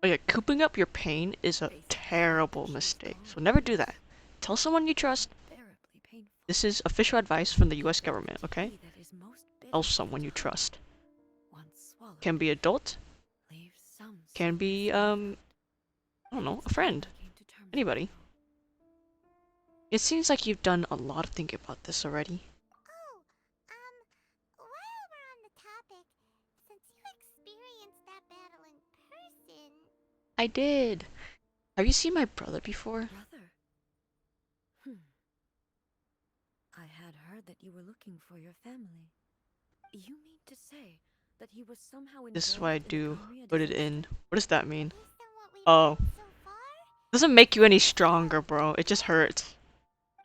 Oh yeah, cooping up your pain is a terrible mistake. So never do that. Tell someone you trust. Unbearably painful. This is official advice from the US government, okay? Tea that is most bitter Tell to someone the you tongue, trust. once swallowed, Can be adult. Leave some Can be I don't know, a friend. came to terms with Anybody. though. It seems like you've done a lot of thinking about this already. Oh, while we're on the topic, since you experienced that battle in person, I did. Have you seen my brother before? Brother. I had heard that you were looking for your family. You mean to say that he was somehow involved This is what I in the do. Ganria Put it disaster? in. What does that mean? based on what we've Oh. learned so far, Doesn't make you any stronger, bro. It just hurts.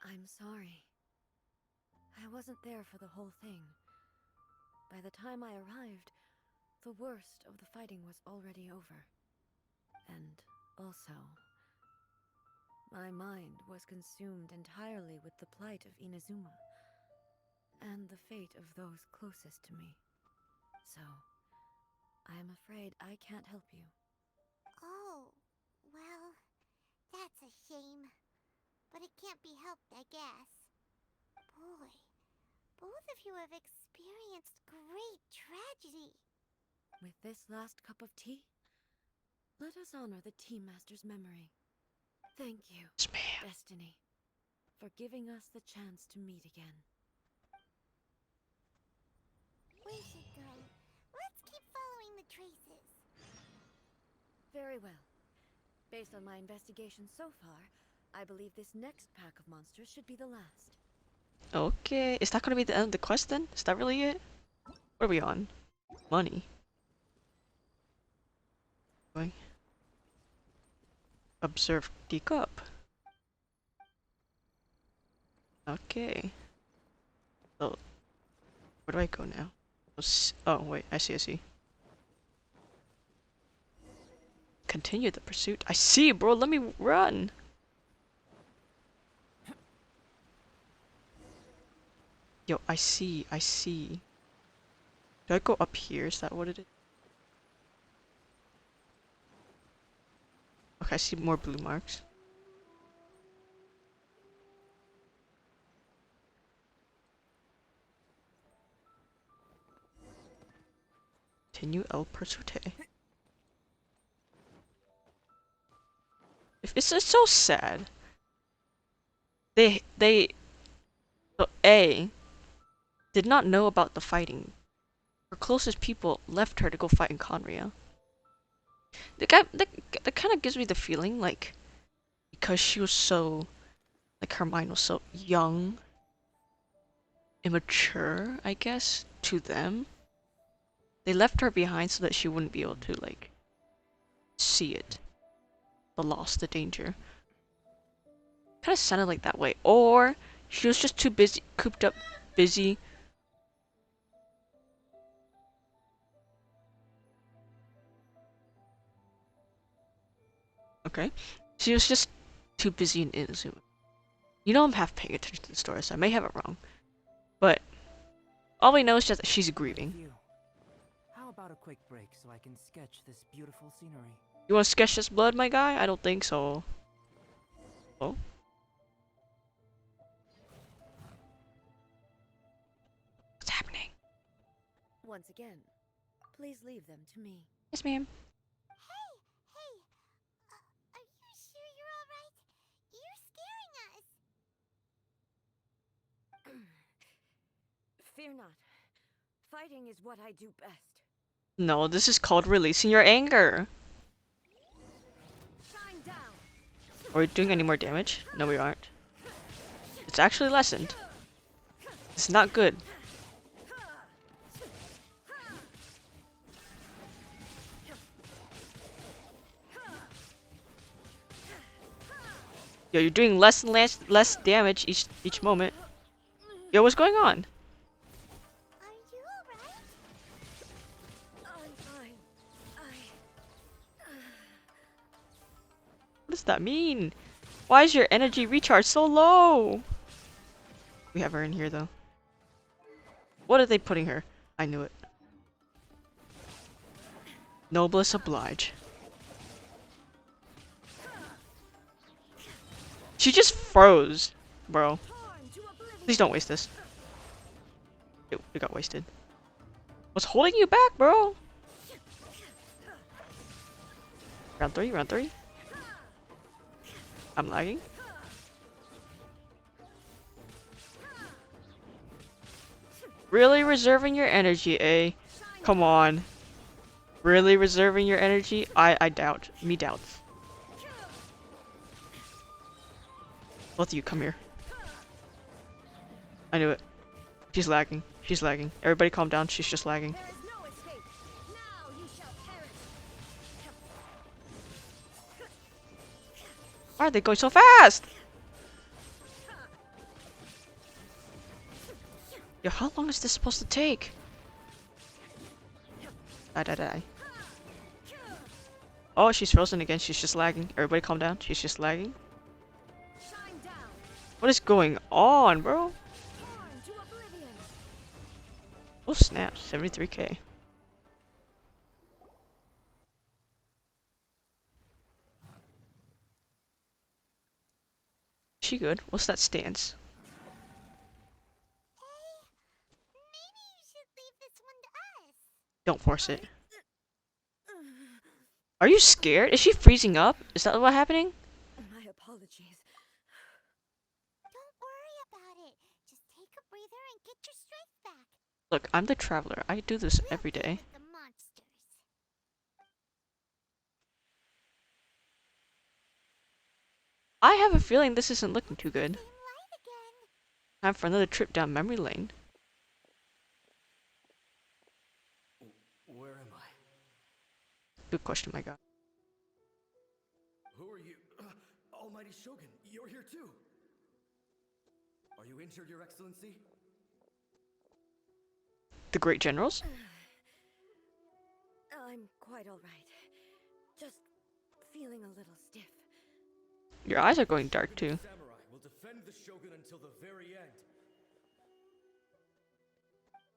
I'm sorry. I wasn't there for the whole thing. By the time I arrived, the worst of the fighting was already over. And also, my mind was consumed entirely with the plight of Inazuma and the fate of those closest to me. So, I am afraid I can't help you. oh, well, that's a shame. But it can't be helped, I guess. Boy, both of you have experienced great tragedy. With this last cup of tea, let us honor the Tea Master's memory. Thank you, Yes, ma'am. Destiny, for giving us the chance to meet again. We should go. Let's keep following the traces. Very well. Based on my investigation so far, I believe this next pack of monsters should be the last. Okay. Is that gonna be the end of the quest then? Is that really it? What are we on? Money. Going. Observe teacup. Okay. So, where do I go now? Oh, wait. I see. Continue the pursuit. I see, bro. Let me run. Yo, I see. Do I go up here? Is that what it is? Okay, I see more blue marks. Continue el pursuite. It's so sad. So A did not know about the fighting. Her closest people left her to go fight in Conria. That kind of gives me the feeling like because she was so like her mind was so young, immature, I guess, to them. They left her behind so that she wouldn't be able to like see it. The loss, the danger. Kind of sounded like that way. Or she was just too busy, cooped up, busy. Okay. She was just too busy in Inazuma. You know I'm half paying attention to the story, so I may have it wrong. But all we know is just that she's grieving. Thank you. How about a quick break so I can sketch this beautiful scenery? You want to sketch this blood, my guy? I don't think so. Oh? What's happening? Once again, please leave them to me. Yes, ma'am. Hey, are you sure you're alright? You're scaring us. Fear not. Fighting is what I do best. No, this is called releasing your anger. Shine down. Are we doing any more damage? No, we aren't. It's actually lessened. It's not good. Yo, you're doing less and less damage each moment. Yo, what's going on? Are you alright? I'm fine. What does that mean? Why is your energy recharge so low? We have her in here though. What are they putting her? I knew it. Noblesse oblige. She just froze, bro. Please don't waste this. It got wasted. What's holding you back, bro? Round 3, round 3. I'm lagging. Really reserving your energy, A? Come on. Really reserving your energy? I doubt. Me doubts. Both of you, come here. I knew it. She's lagging. She's lagging. Everybody calm down. She's just lagging. There is no escape. Now you shall perish. Why are they going so fast? Yo, how long is this supposed to take? Die. Oh, she's frozen again. She's just lagging. Everybody calm down. She's just lagging. Shine down. What is going on, bro? Torn to oblivion. Oh snap, 73k. She good? What's that stance? Maybe you should leave this one to us. Don't force it. Are you scared? Is she freezing up? Is that what's happening? My apologies. Don't worry about it. Just take a breather and get your strength back. Look, I'm the traveler. I do this We'll every deal day. with the monsters. I have a feeling this isn't looking too good. Same light again. Time for another trip down memory lane. Where am I? Good question, my god. Who are you? Almighty Shogun, you're here too! Are you injured, Your Excellency? The great generals? I'm quite all right. Just feeling a little stiff. Your eyes are going dark too. Samurai will defend the Shogun until the very end.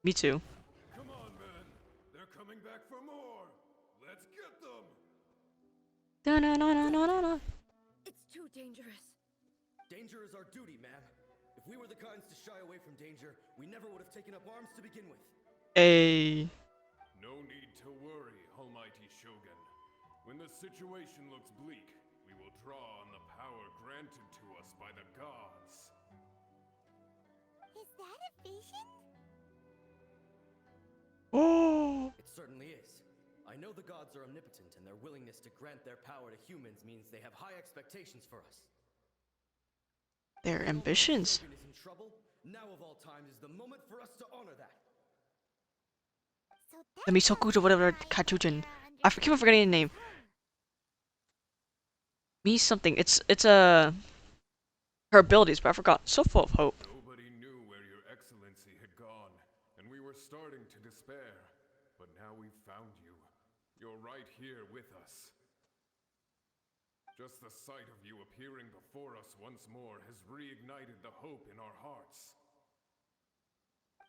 Me too. Come on, men. They're coming back for more. Let's get them. Da-na-na-na-na-na. It's too dangerous. Danger is our duty, ma'am. If we were the kinds to shy away from danger, we never would have taken up arms to begin with. A. No need to worry, Almighty Shogun. When the situation looks bleak, we will draw on the power granted to us by the gods. Is that a vision? Oh. It certainly is. I know the gods are omnipotent, and their willingness to grant their power to humans means they have high expectations for us. Their ambitions. Shogun is in trouble. Now of all times is the moment for us to honor that. So The Misoku or whatever Kachujin. I keep on forgetting the name. Me something. It's her abilities, but I forgot. So full of hope. Nobody knew where your excellency had gone, and we were starting to despair. But now we've found you. You're right here with us. Just the sight of you appearing before us once more has reignited the hope in our hearts.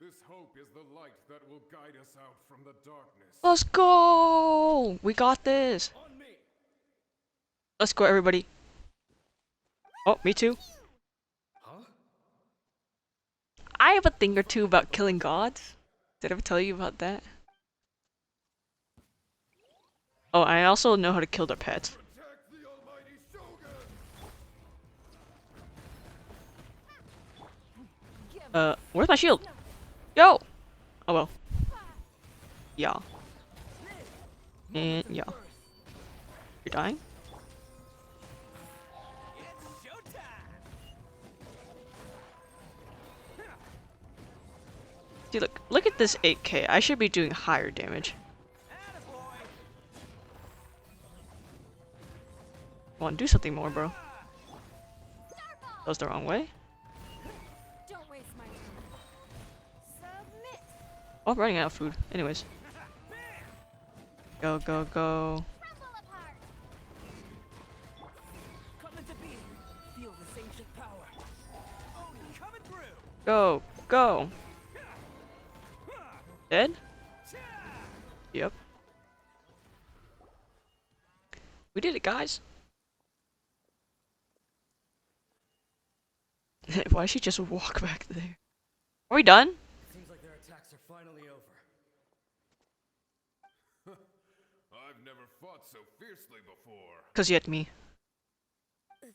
This hope is the light that will guide us out from the darkness. Let's go! We got this. On me! Let's go, everybody. Oh, me too. Huh? I have a thing or two about killing gods. Did I ever tell you about that? Oh, I also know how to kill their pets. Protect the Almighty Shogun! Where's my shield? Yo! Oh well. Yeah. And yeah. You're dying? It's showtime! See, look at this 8k. I should be doing higher damage. Attaboy! Come on, do something more, bro. That was the wrong way. Don't waste my time. Submit. Oh, I'm running out of food. Anyways. Go, go, go. Crumble apart. Coming to be. Feel this ancient power. Oh, coming through. Go, go. Dead? Yep. We did it, guys. Why did she just walk back there? Are we done? It seems like their attacks are finally over. I've never fought so fiercely before. Cause you had me.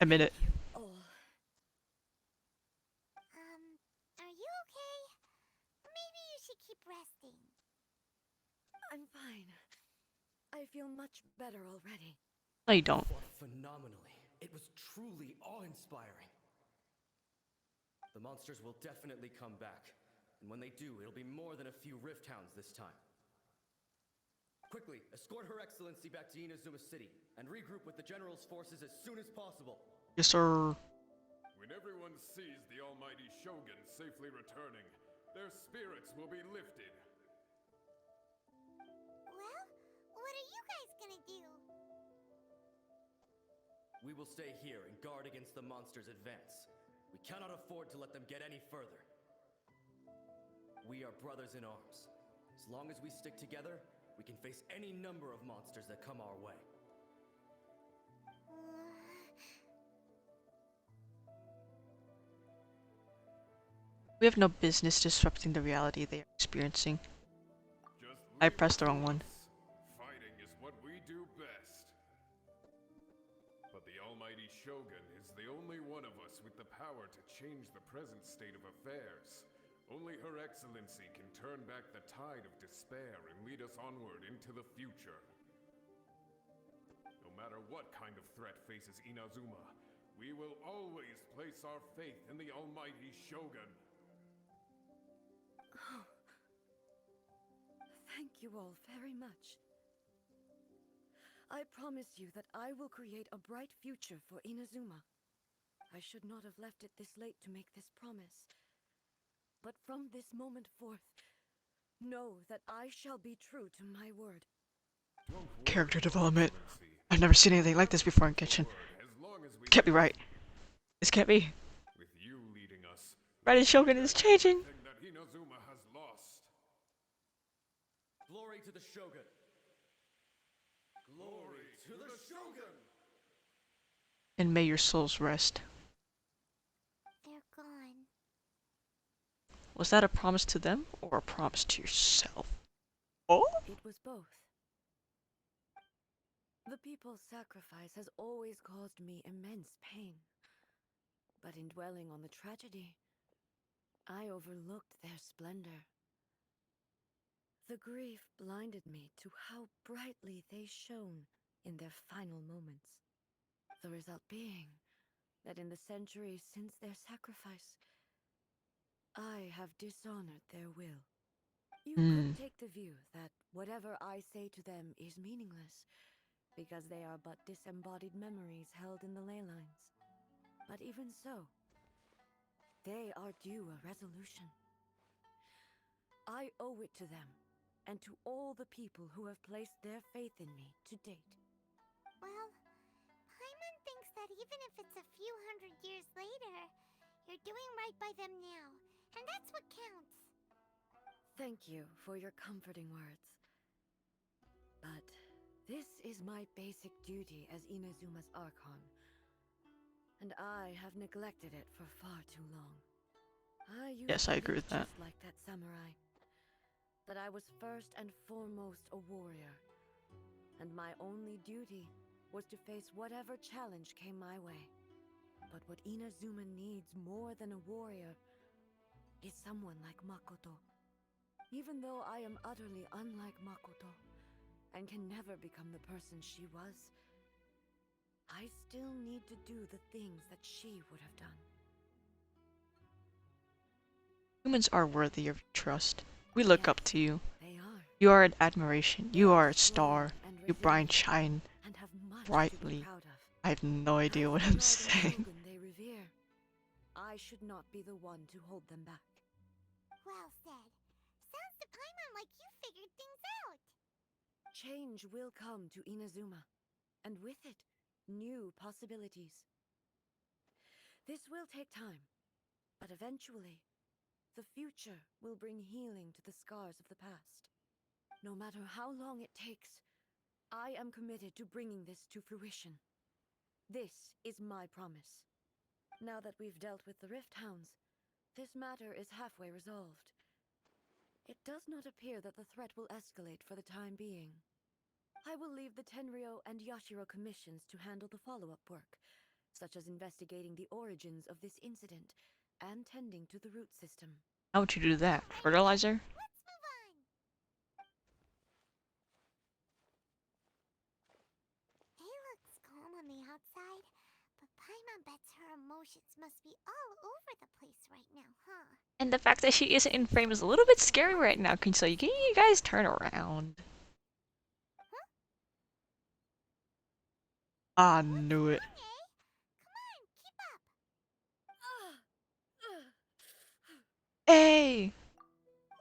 Admit it. Oh, Are you okay? Maybe you should keep resting. I'm fine. I feel much better already. No, you don't. Fought phenomenally. It was truly awe-inspiring. The monsters will definitely come back. And when they do, it'll be more than a few Rift Hounds this time. Quickly, escort Her Excellency back to Inazuma City, and regroup with the General's forces as soon as possible. Yes, sir. When everyone sees the almighty Shogun safely returning, their spirits will be lifted. Well, what are you guys gonna do? We will stay here and guard against the monsters' advance. We cannot afford to let them get any further. We are brothers in arms. As long as we stick together, we can face any number of monsters that come our way. We have no business disrupting the reality they are experiencing. Just I leave pressed it the to wrong one. us. Fighting is what we do best. But the almighty Shogun is the only one of us with the power to change the present state of affairs. Only Her Excellency can turn back the tide of despair and lead us onward into the future. No matter what kind of threat faces Inazuma, we will always place our faith in the almighty Shogun. Oh. Thank you all very much. I promise you that I will create a bright future for Inazuma. I should not have left it this late to make this promise. But from this moment forth, know that I shall be true to my word. Character development. I've never seen anything like this before in Genshin. Can't be right. This can't be. With you leading us, Red Shogun is changing. that Inazuma has lost. Glory to the Shogun! Glory to the Shogun! And may your souls rest. They're gone. Was that a promise to them or a promise to yourself? Oh? It was both. The people's sacrifice has always caused me immense pain. But in dwelling on the tragedy, I overlooked their splendor. The grief blinded me to how brightly they shone in their final moments. The result being that in the centuries since their sacrifice, I have dishonored their will. You could take the view that whatever I say to them is meaningless, because they are but disembodied memories held in the ley lines. But even so, they are due a resolution. I owe it to them, and to all the people who have placed their faith in me to date. Well, Paimon thinks that even if it's a few hundred years later, you're doing right by them now, and that's what counts. Thank you for your comforting words. But this is my basic duty as Inazuma's Archon, and I have neglected it for far too long. Yes, I agree with that. Just like that samurai. That I was first and foremost a warrior, and my only duty was to face whatever challenge came my way. But what Inazuma needs more than a warrior is someone like Makoto. Even though I am utterly unlike Makoto, and can never become the person she was, I still need to do the things that she would have done. Humans are worthy of your trust. We look up to you. They are. You are an admiration. You are a star. Strong and You bright resilient, shine and have much to be brightly. proud of. I have no idea what As the I'm Dragon saying. Shogun they revere, I should not be the one to hold them back. Well said. Sounds to Paimon like you figured things out. Change will come to Inazuma, and with it, new possibilities. This will take time, but eventually, the future will bring healing to the scars of the past. No matter how long it takes, I am committed to bringing this to fruition. This is my promise. Now that we've dealt with the Rift Hounds, this matter is halfway resolved. It does not appear that the threat will escalate for the time being. I will leave the Tenryo and Yashiro commissions to handle the follow-up work, such as investigating the origins of this incident and tending to the root system. How would you do that? Fertilizer? Let's move on. It looks calm on the outside, but Paimon bets her emotions must be all over the place right now, huh? And the fact that she isn't in frame is a little bit scary right now. Can you guys turn around? I knew it. Wrong, eh? Come on, keep up. Hey!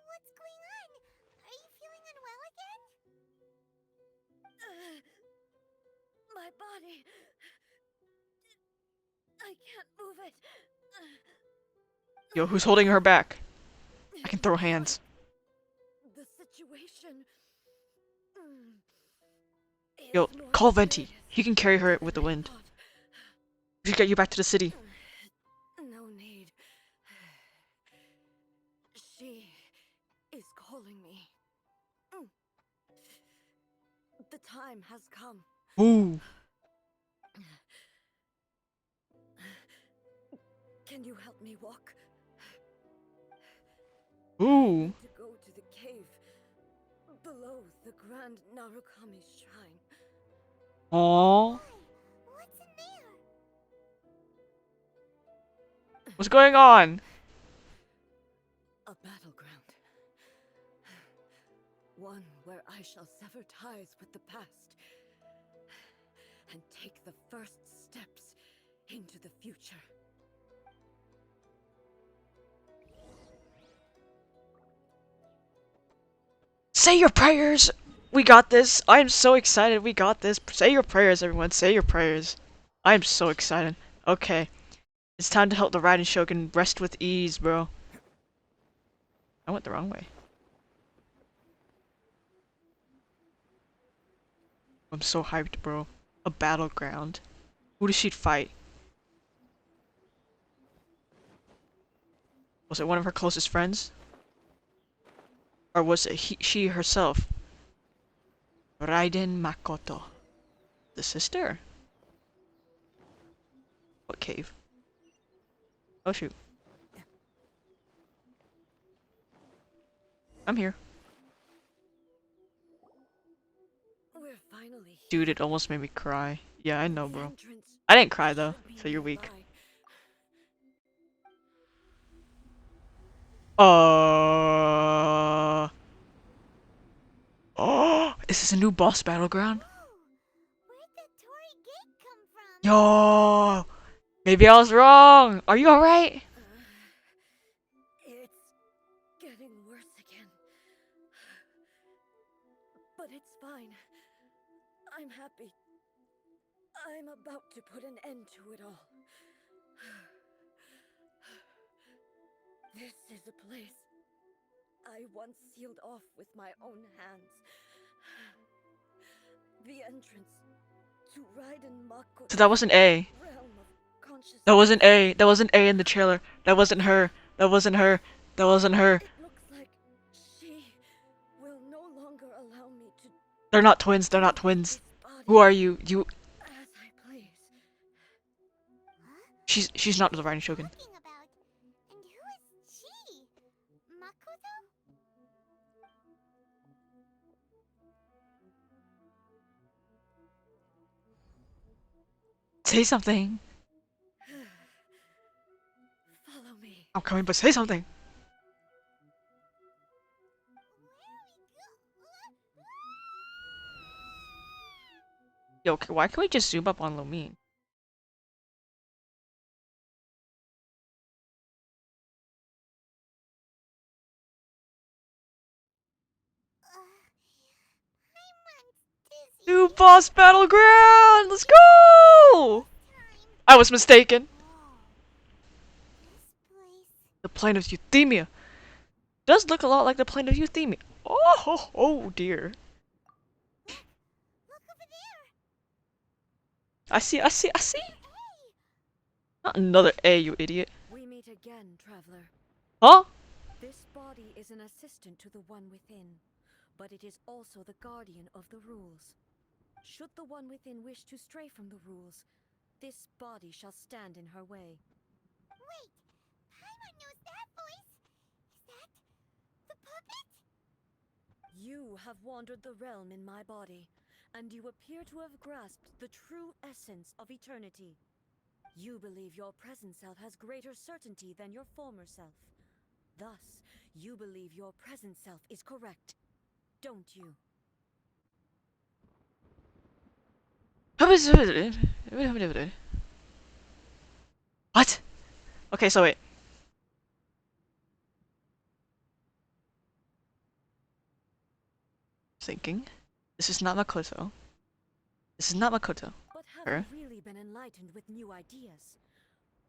What's going on? Are you feeling unwell again? My body. I can't move it. Yo, who's holding her back? I can throw hands. The situation. Yo, call Venti. He can carry her with the wind. We should get you back to the city. No need. She is calling me. The time has come. Ooh. Can you help me walk? Ooh. To go to the cave below the Grand Narukami Shrine. Aww. What's in there? What's going on? A battleground. One where I shall sever ties with the past and take the first steps into the future. Say your prayers! We got this! I'm so excited, we got this! Say your prayers, everyone, say your prayers. I'm so excited. Okay. It's time to help the Raiden Shogun rest with ease, bro. I went the wrong way. I'm so hyped, bro. A battleground. Who does she fight? Was it one of her closest friends? Or was it she herself? Raiden Makoto. The sister? What cave? Oh shoot. I'm here. We're finally Dude, it almost made me cry. Yeah, I know, The bro. entrance I didn't cry though, should be so you're weak. nearby. Oh, is this a new boss battleground? Whoa! Where'd the Torii Gate come from? Yo, maybe I was wrong. Are you alright? It's getting worse again. But it's fine. I'm happy. I'm about to put an end to it all. This is a place I once sealed off with my own hands. The entrance to Raiden Makoto's So that wasn't A. realm of consciousness. That wasn't A. That wasn't A in the trailer. That wasn't her. That wasn't her. That wasn't her. It looks like she will no longer allow me to They're not twins. They're not twins. this body Who are you? You. as I please. Huh? She's not the Raiden Shogun. Talking about? And who is she? Makoto? Say something. Follow me. I'm coming, but say something. Yo, why can't we just zoom up on Lumine? Paimon's dizzy. New boss battleground! Let's go! Time. I was mistaken. Whoa. This place. The plane of Euthymia. Does look a lot like the plane of Euthymia. Oh dear. Look over there. I see. Hey. Not another A, you idiot. We meet again, traveler. Huh? This body is an assistant to the one within, but it is also the guardian of the rules. Should the one within wish to stray from the rules, this body shall stand in her way. Wait! Paimon knows that voice! Is that the puppet? You have wandered the realm in my body, and you appear to have grasped the true essence of eternity. You believe your present self has greater certainty than your former self. Thus, you believe your present self is correct, don't you? What? Okay, so wait. Thinking. This is not Makoto. This is not Makoto. But have Her. you really been enlightened with new ideas?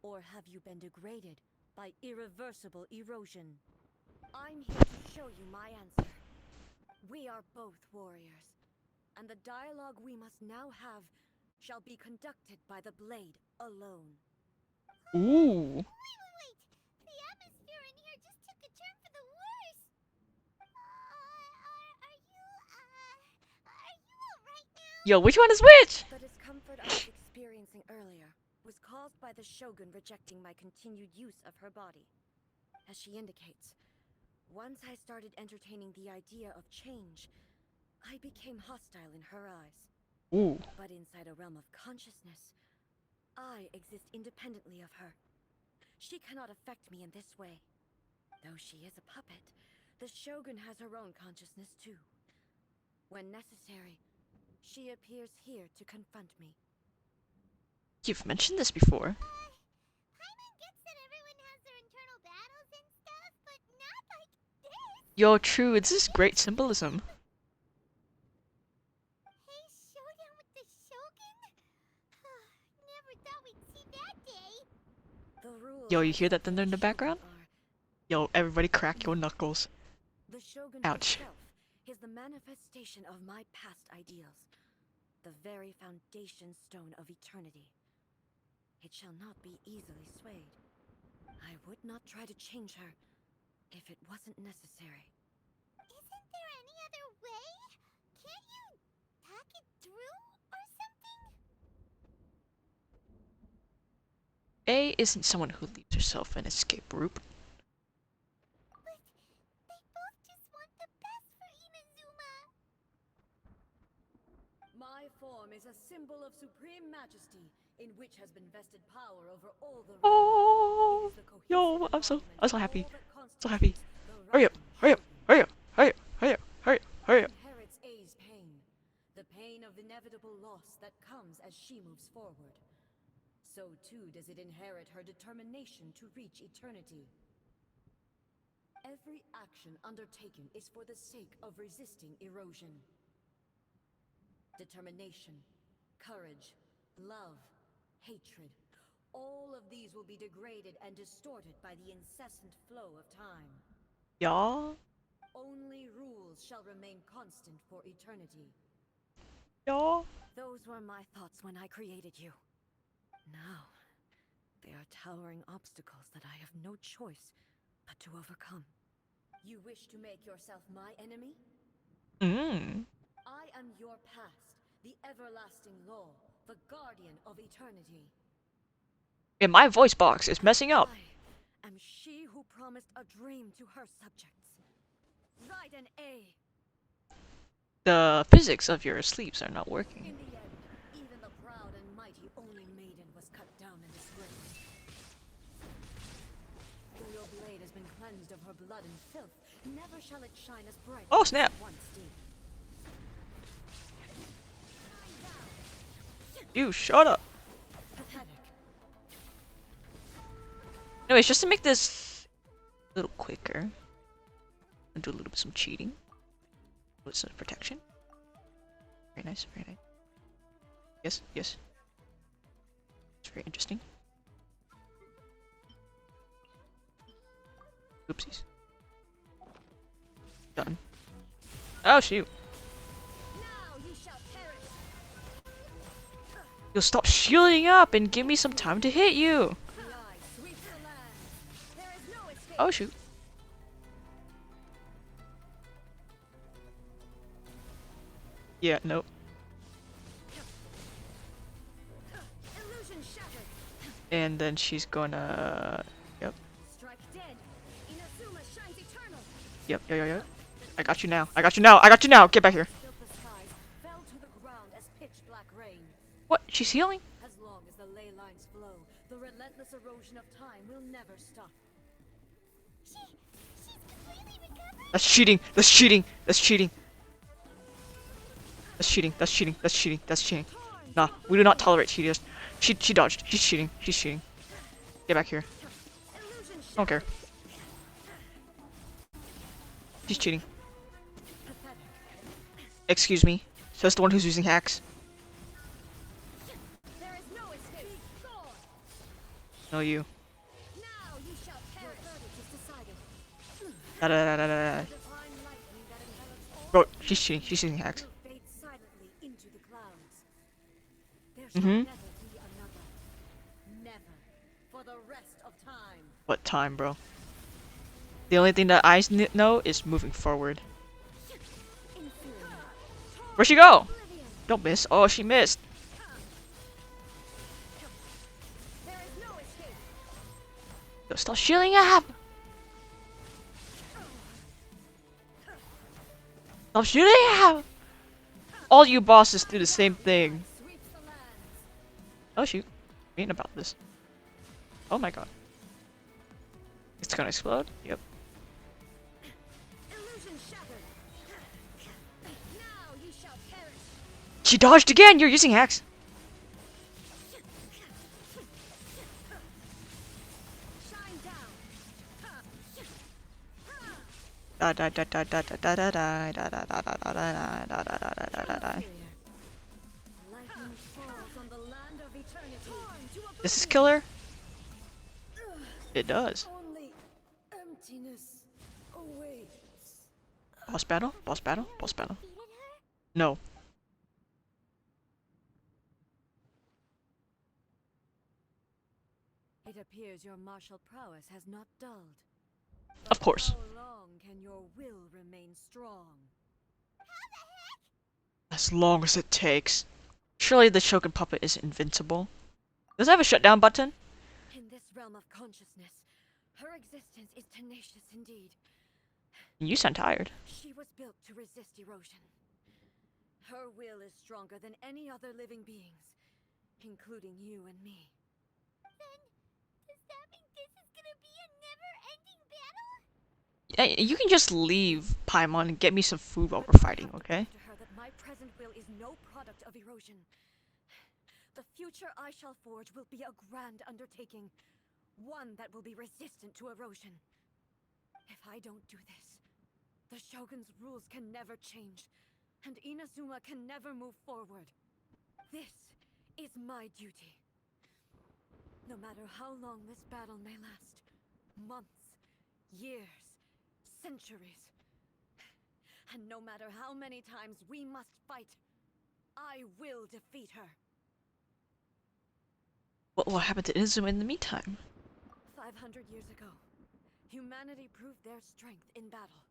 Or have you been degraded by irreversible erosion? I'm here to show you my answer. We are both warriors, and the dialogue we must now have shall be conducted by the blade alone. Ooh. Wait! The atmosphere in here just took a turn for the worse! Are you alright now? Yo, which one is which? The discomfort I was experiencing earlier was caused by the Shogun rejecting my continued use of her body. As she indicates, once I started entertaining the idea of change, I became hostile in her eyes. Ooh. But inside a realm of consciousness, I exist independently of her. She cannot affect me in this way. Though she is a puppet, the Shogun has her own consciousness too. When necessary, she appears here to confront me. You've mentioned this before. Paimon gets that everyone has their internal battles and stuff, but not like this! Yo, true, it's this great symbolism. Hey, showdown with the Shogun? Never thought we'd see that day. The rules Yo, you I hear that set for thunder in the Shogun background? are- Yo, everybody crack your knuckles. The Shogun Ouch. himself is the manifestation of my past ideals, the very foundation stone of eternity. It shall not be easily swayed. I would not try to change her if it wasn't necessary. Isn't there any other way? Can't you talk it through or something? A isn't someone who leaves herself an escape route. But they both just want the best for Inazuma. My form is a symbol of supreme majesty, in which has been vested power over all the realm. Oh, It is the yo, cohesive I'm so embodiment happy. of all that So happy. constitutes the Hurry up, rising hurry up, Shogun. hurry up, hurry up, hurry up, hurry up, hurry up. Inherits A's pain, the pain of inevitable loss that comes as she moves forward. So too does it inherit her determination to reach eternity. Every action undertaken is for the sake of resisting erosion. Determination, courage, love, hatred, all of these will be degraded and distorted by the incessant flow of time. Y'all, Only rules shall remain constant for eternity. y'all. Those were my thoughts when I created you. Now, they are towering obstacles that I have no choice but to overcome. You wish to make yourself my enemy? I am your past, the everlasting law, the guardian of eternity. And my voice box is messing up. I am she who promised a dream to her subjects. Write an A. The physics of your sleeps are not working. In the end, even the proud and mighty Oni maiden was cut down and disgraced. Though your blade has been cleansed of her blood and filth, never shall it shine as bright Oh, as snap. it once did. You shut up. Pathetic. Anyways, just to make this a little quicker, I'll do a little bit some cheating with some protection. Very nice, very nice. Yes, yes. It's very interesting. Oopsies. Done. Oh shoot! Now you shall perish. You'll stop shielding up and give me some time to hit you. The eye sweeps the land. There is no escape. Oh shoot! Yeah, nope. Illusion shattered. And then she's gonna. Yep. Strike dead. Inazuma shines eternal. Yep. I got you now. I got you now. I got you now. Get back here. Filled the skies, fell to the ground as pitch black rain. What? She's healing? As long as the ley lines flow, the relentless erosion of time will never stop. She's completely recovered? That's cheating. That's cheating. That's cheating. That's cheating. That's cheating. That's cheating. That's cheating. Nah, we do not tolerate cheaters. She dodged. She's cheating. She's cheating. Get back here. Illusion I don't care. She's cheating. pathetic. Excuse me. So that's the one who's using hacks. There is no escape. Gone. No, you. Now you shall perish. Your verdict is decided. Da da da da da. The divine lightning that envelops all Bro, she's cheating. She's using hacks. will fade silently into the clouds. There shall Mhm. never be another. Never. For the rest of time. What time, bro? The only thing that I know is moving forward. Inferior. Where'd she go? Oblivion. Don't miss. Oh, she missed. There is no escape. Yo, stop shielding up. Stop shooting up. All you bosses do the same thing. Sweeps the lands. Oh shoot. Reading about this. Oh my god. It's gonna explode? Yep. Illusion shattered. Now you shall perish. She dodged again! You're using hacks! Shine down. Da da da da da da da da da da da da da da da da da da da da. Lightning falls on the land of eternity. Does this kill her? It does. Only emptiness awaits. Boss battle? Boss battle? Boss battle. Defeated her? No. It appears your martial prowess has not dulled. Of course. How long can your will remain strong? As long as it takes. Surely the Shogun puppet is invincible. Does it have a shutdown button? In this realm of consciousness, her existence is tenacious indeed. You sound tired. She was built to resist erosion. Her will is stronger than any other living beings, including you and me. Then, does that mean this is gonna be a never-ending battle? You can just leave Paimon and get me some food while we're fighting, okay? To her that my present will is no product of erosion. The future I shall forge will be a grand undertaking, one that will be resistant to erosion. If I don't do this, the Shogun's rules can never change, and Inazuma can never move forward. This is my duty. No matter how long this battle may last, months, years, centuries, and no matter how many times we must fight, I will defeat her. What will happen to Inazuma in the meantime? 500 years ago, humanity proved their strength in battle.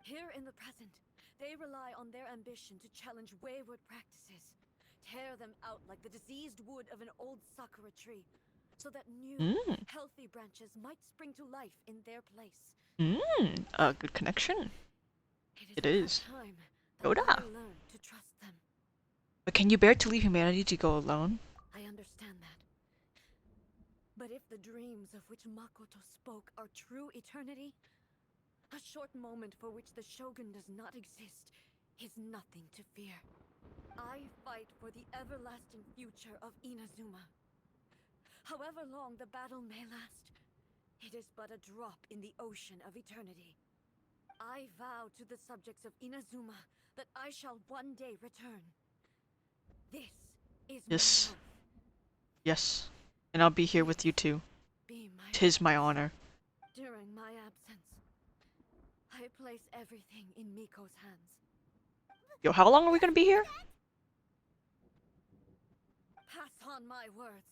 Here in the present, they rely on their ambition to challenge wayward practices, tear them out like the diseased wood of an old sakura tree, so that new, healthy branches might spring to life in their place. A good connection. It about is. time Yoda. that I learn to trust them. But can you bear to leave humanity to go alone? I understand that. But if the dreams of which Makoto spoke are true eternity, a short moment for which the Shogun does not exist is nothing to fear. I fight for the everlasting future of Inazuma. However long the battle may last, it is but a drop in the ocean of eternity. I vow to the subjects of Inazuma that I shall one day return. This is Yes. my oath. Yes. And I'll be here with you too. Be my 'Tis my honor. During my absence, I place everything in Miko's hands. Yo, how long are we gonna be here? Pass on my words.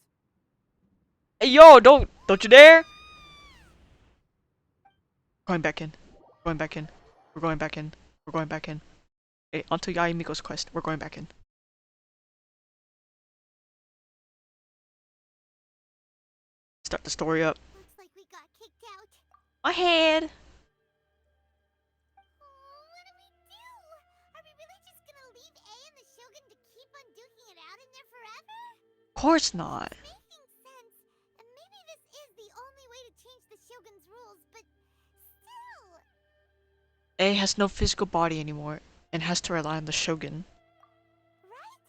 Hey, yo, don't you dare! Going back in. Going back in. We're going back in. We're going back in. Okay, onto Yaemiko's quest. We're going back in. Start the story up. Looks like we got kicked out. My head! Oh, what do we do? Are we really just gonna leave A and the Shogun to keep on duking it out in there forever? Of course not. It's making sense. And maybe this is the only way to change the Shogun's rules, but still. A has no physical body anymore and has to rely on the Shogun. Right?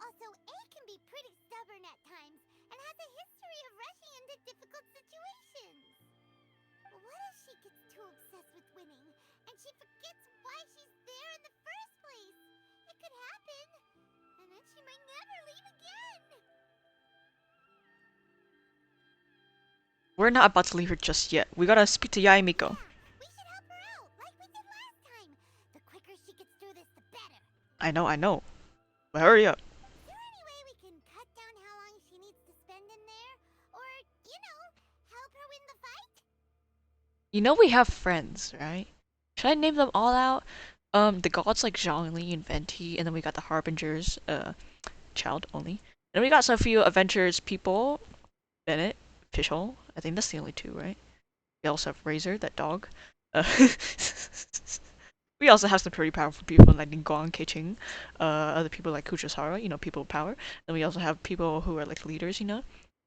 Also, A can be pretty stubborn at times and has a history of rushing into difficult situations. What if she gets too obsessed with winning and she forgets why she's there in the first place? It could happen, and then she might never leave again. We're not about to leave her just yet. We gotta speak to Yaemiko. We should help her out, like we did last time. The quicker she gets through this, the better. I know. But hurry up. Is there any way we can cut down how long she needs to spend in there? Or, help her win the fight? You know we have friends, right? Should I name them all out? The gods like Zhongli and Venti, and then we got the Harbingers, child only. And we got some few adventures people, Bennett, Fishhole. I think that's the only two, right? We also have Razor, that dog. We also have some pretty powerful people like Ningguang, Keiching, other people like Kuchihara, people with power. Then we also have people who are like leaders,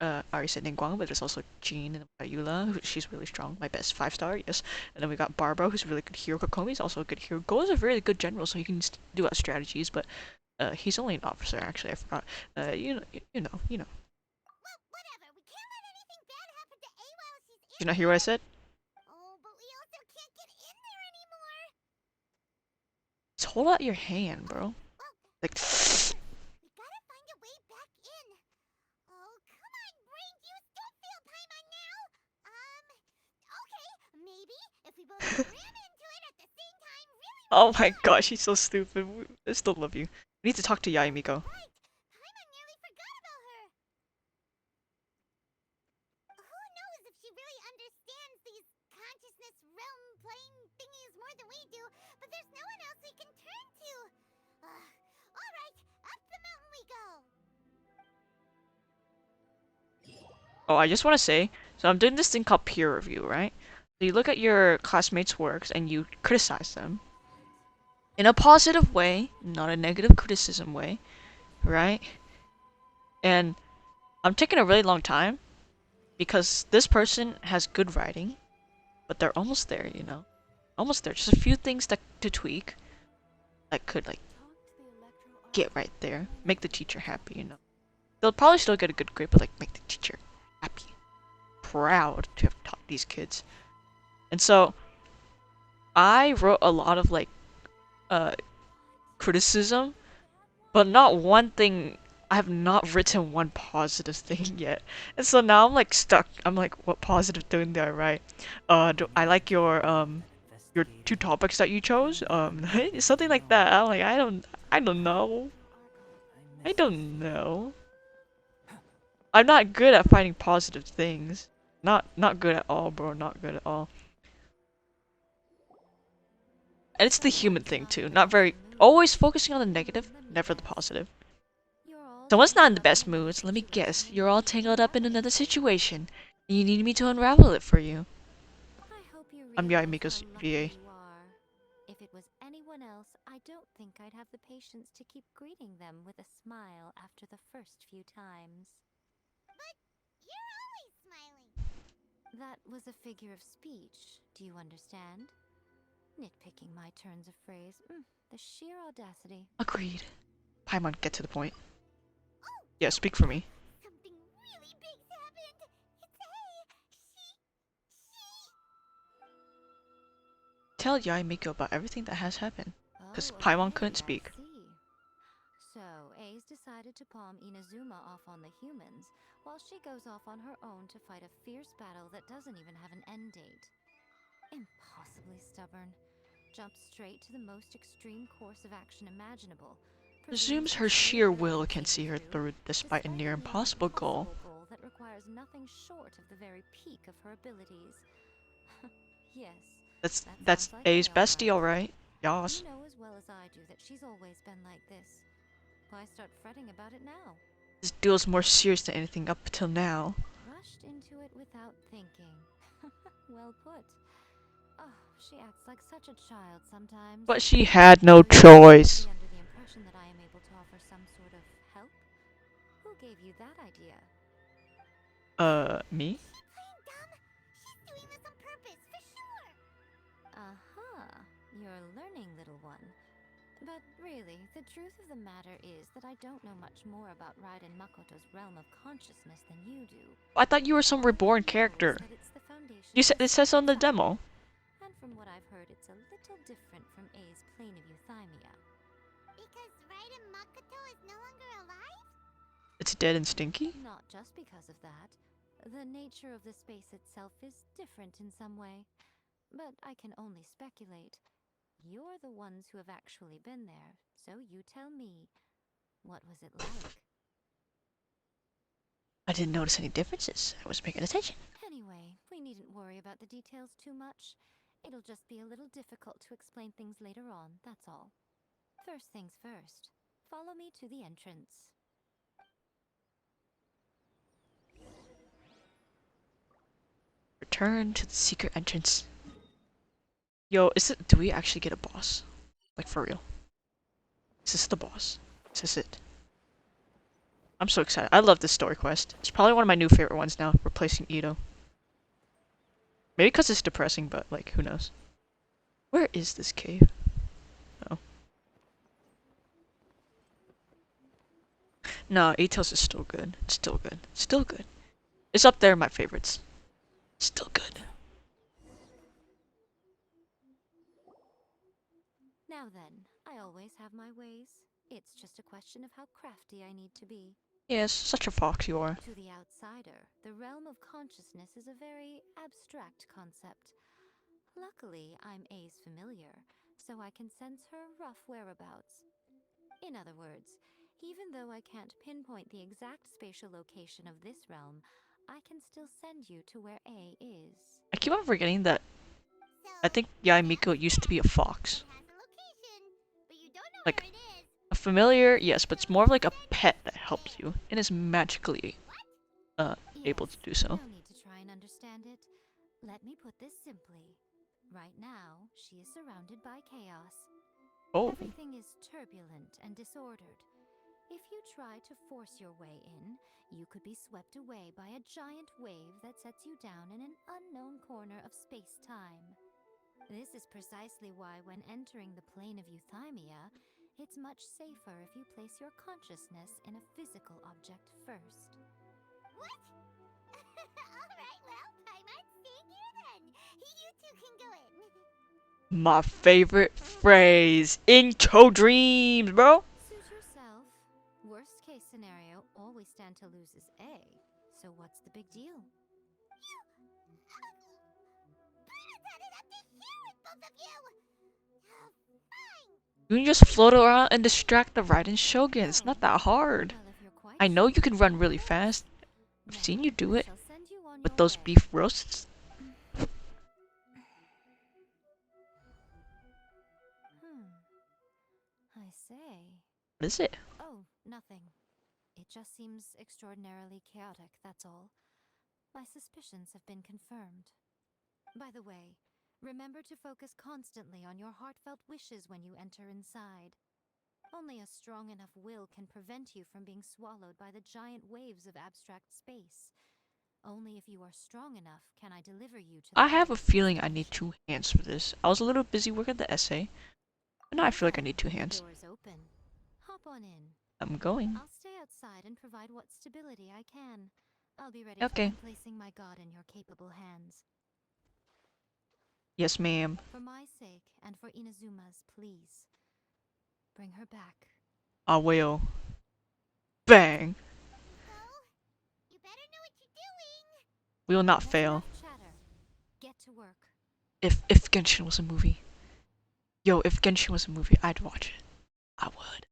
I already said Ningguang, but there's also Jean and Ayula, she's really strong, my best 5-star, yes. And then we got Barbara, who's a really good hero. Kokomi's also a good hero. Go is a really good general, so he can do out strategies, but he's only an officer, actually, I forgot. You know. Well, whatever. We can't let anything bad happen to A while she's in You not hear what I said? Oh, but we also can't get in there anymore. Just hold out your hand, bro. Well, Like, we gotta find a way back in. Oh, come on, brain juice. Don't feel Paimon now. Okay. Maybe if we both ram into it at the same time, really oh my gosh, she's so stupid. I still love you. We need to talk to Yaemiko. right. Paimon nearly forgot about her. Who knows if she really understands these consciousness realm plane thingies more than we do, but there's no one else we can turn to. All right, up the mountain we go. Oh, I just want to say, so I'm doing this thing called peer review, right? So you look at your classmates' works and you criticize them in a positive way, not a negative criticism way, right? And I'm taking a really long time because this person has good writing, but they're almost there, almost there. Just a few things to tweak that could like get right there, make the teacher happy, They'll probably still get a good grade, but like make the teacher happy, proud to have taught these kids. And so I wrote a lot of like criticism, but not one thing. I have not written one positive thing yet, and so now I'm like stuck. I'm like, what positive thing did I write? I like your 2 topics that you chose. Something like that. I'm like, I don't know. I don't know. I'm not good at finding positive things. Not good at all, bro. Not good at all. And it's the human thing too. Not very always focusing on the negative, never the positive. Someone's not in the best moods. Let me guess. You're all tangled up in another situation, and you need me to unravel it for you. I'm Yaemiko's VA. If it was anyone else, I don't think I'd have the patience to keep greeting them with a smile after the first few times. But you're always smiling. That was a figure of speech, do you understand? Nitpicking my turns of phrase. The sheer audacity. Agreed. Paimon, get to the point. Oh, Yeah, speak for me. something really big's happened. It's she. Tell Yaemiko about everything that has happened. Because Oh, Paimon okay, couldn't I speak. see. So, A's decided to palm Inazuma off on the humans, while she goes off on her own to fight a fierce battle that doesn't even have an end date. Impossibly stubborn. Jumps straight to the most extreme course of action imaginable. Presumes her sheer will can see her through despite a near impossible goal. That requires nothing short of the very peak of her abilities. Yes. That's That sounds like A's A, all bestie, right. alright. Yas. You know as well as I do that she's always been like this. Why start fretting about it now? This duel's more serious than anything up till now. Rushed into it without thinking. Well put. Oh, she acts like such a child sometimes. But she had no So you must choice. be under the impression that I am able to offer some sort of help? Who gave you that idea? Me? Is she playing dumb? She's doing this on purpose, for sure. You're learning, little one. But really, the truth of the matter is that I don't know much more about Raiden Makoto's realm of consciousness than you do. I thought you were some All I reborn know is character. that it's the foundation You of said the it says on the secret demo. type. And from what I've heard, it's a little different from A's plane of euthymia. Because Raiden Makoto is no longer alive? It's dead and stinky? Not just because of that. The nature of the space itself is different in some way. But I can only speculate. You're the ones who have actually been there, so you tell me. What was it like? I didn't notice any differences. I was paying attention. Anyway, we needn't worry about the details too much. It'll just be a little difficult to explain things later on, that's all. First things first. Follow me to the entrance. Return to the secret entrance. Yo, do we actually get a boss? Like, for real? Is this the boss? Is this it? I'm so excited. I love this story quest. It's probably one of my new favorite ones now, replacing Ito. Maybe because it's depressing, but, like, who knows? Where is this cave? Oh. No, Ito's is still good. It's still good. Still good. It's up there in my favorites. Still good. Now then, I always have my ways. It's just a question of how crafty I need to be. Yes, such a fox you are. To the outsider, the realm of consciousness is a very abstract concept. Luckily, I'm A's familiar, so I can sense her rough whereabouts. In other words, even though I can't pinpoint the exact spatial location of this realm, I can still send you to where A is. I keep on forgetting that So, I think Yaimiko used to be a fox. it has a location, but you don't know Like, where it is. a familiar, yes, but it's more of like a pet that helps you and is magically able to do so. No need to try and understand it. Let me put this simply. Right now, she is surrounded by chaos. Oh, Everything is turbulent and disordered. If you try to force your way in, you could be swept away by a giant wave that sets you down in an unknown corner of space-time. This is precisely why when entering the plane of euthymia, it's much safer if you place your consciousness in a physical object first. What? Alright, well, Paimon's staying here then. You two can go in. my favorite phrase. Into dreams, bro. Suit yourself. Worst case scenario, all we stand to lose is A. So what's the big deal? Bruno's had it up to here with both of you! Fine! You can just float around and distract the Raiden Shogun. It's not that hard. Well, if you're quite I know you sure, can run of really course. fast. I've Then seen you do I it shall send you on with your those way. beef roasts. I say. What is it? Oh, nothing. It just seems extraordinarily chaotic, that's all. My suspicions have been confirmed. By the way, remember to focus constantly on your heartfelt wishes when you enter inside. Only a strong enough will can prevent you from being swallowed by the giant waves of abstract space. Only if you are strong enough can I deliver you to the I have a greatest feeling I need destination. 2 hands for this. I was a little busy working the essay, but now I feel like I need 2 The hands. door's open. Hop on in. I'm going. I'll stay outside and provide what stability I can. I'll be ready Okay. for placing my god in your capable hands. Yes, ma'am. For my sake and for Inazuma's, please. Bring her back. I will. Bang. So, you better know what you're doing! We will not That's fail. enough chatter. Get to work. If Genshin was a movie. Yo, if Genshin was a movie, I'd watch it. I would.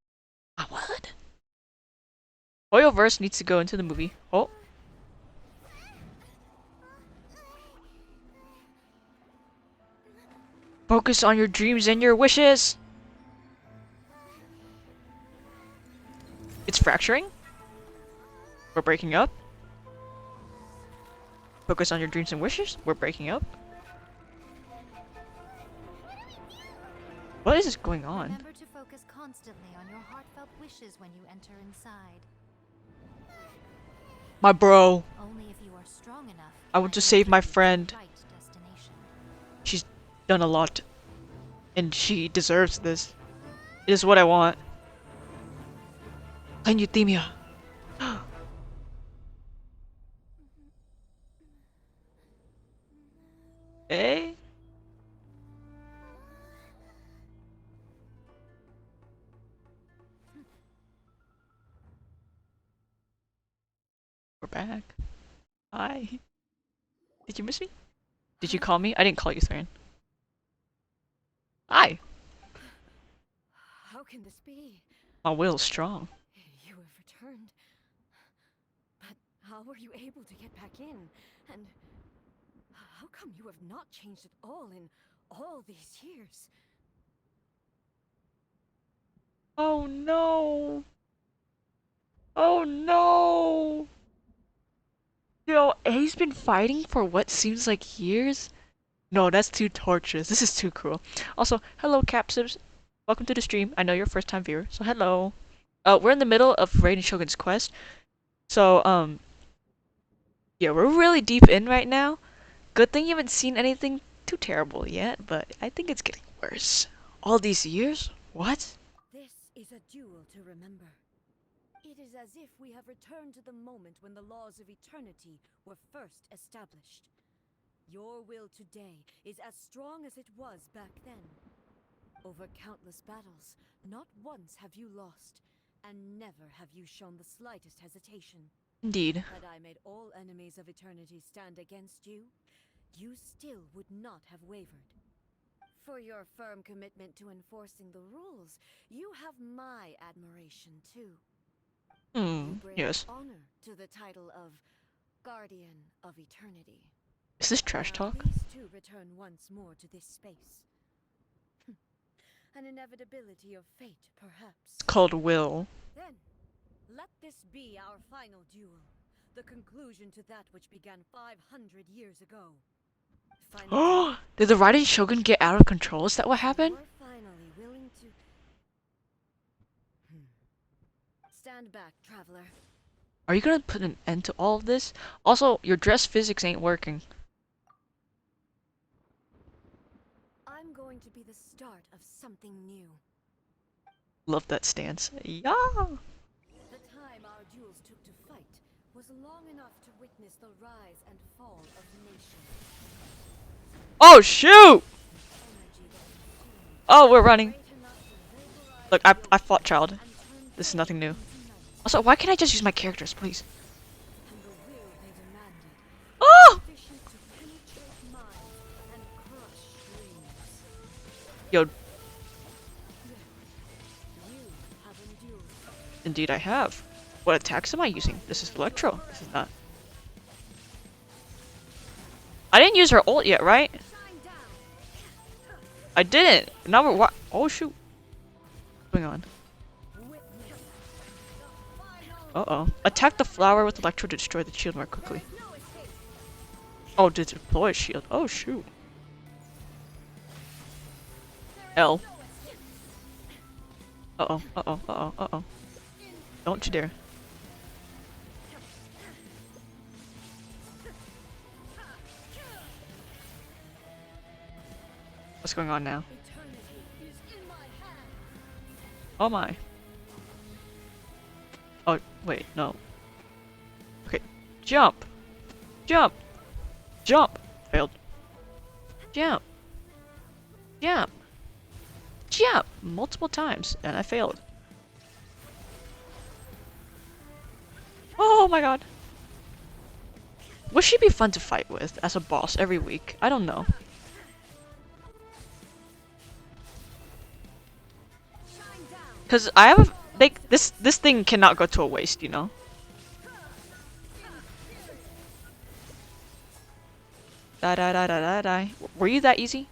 I would. Hoyoverse needs to go into the movie. Oh. Focus on your dreams and your wishes. It's fracturing. We're breaking up. Focus on your dreams and wishes. We're breaking up. What is going on? Remember to focus constantly on your heartfelt wishes when you enter inside. My bro. Only if you are strong enough. I want to save my friend. Right destination. She's done a lot. And she deserves this. It is what I want. Plain euthymia. Eh? We're back. Hi. Did you miss me? Did you call me? I didn't call you, Thran. Hi. How can this be? My will's strong. You have returned. But how were you able to get back in? And how come you have not changed at all in all these years? Oh no. Oh no. Yo, he's been fighting for what seems like years? No, that's too torturous. This is too cruel. Also, hello Capsips. Welcome to the stream. I know you're a first time viewer, so hello. We're in the middle of Raiden Shogun's quest. So, yeah, we're really deep in right now. Good thing you haven't seen anything too terrible yet, but I think it's getting worse. All these years? What? This is a duel to remember. It is as if we have returned to the moment when the laws of eternity were first established. Your will today is as strong as it was back then. Over countless battles, not once have you lost, and never have you shown the slightest hesitation. Indeed. Had I made all enemies of eternity stand against you, you still would not have wavered. For your firm commitment to enforcing the rules, you have my admiration too. You bring Yes. honor to the title of Guardian of Eternity. Is this trash Now, talk? please to return once more to this space. An inevitability of fate, perhaps. It's called will. Then, let this be our final duel. The conclusion to that which began 500 years ago. Oh, did the Raiden Shogun get out of control? Is that what happened? We're finally willing to... Stand back, traveler. Are you gonna put an end to all of this? Also, your dress physics ain't working. I'm going to be the start of something new. Love that stance. Yeah. The time our duels took to fight was long enough to witness the rise and fall of nations. Oh shoot! Energy that Oh, we're running. great enough to vaporize Look, I fought child. and turn This is nothing new. into night, Also, why can't I just use my characters, please? and the will they demanded, Oh! sufficient to penetrate minds and crush dreams. Yo, You have endured. indeed I have. What attacks am I using? This is Electro. This is not. I didn't use her ult yet, right? Shine down. I didn't. Now we're what? Oh shoot. What's going on? Witness the final. Uh-oh. Attack the flower with Electro to destroy the shield more quickly. No escape. Oh, to deploy a shield. Oh shoot. L. Uh-oh, uh-oh, uh-oh, uh-oh. Don't you dare. What's going on now? Eternity is in my hand. Oh my. Oh, wait, no. Okay, jump! Jump! Jump! Failed. Jump! Jump! Jump! Multiple times, and I failed. Oh my god. Would she be fun to fight with as a boss every week? I don't know. Shine down. Cause I have a, like this thing cannot go to a waste, you know. Da da da da da da. Were you that easy?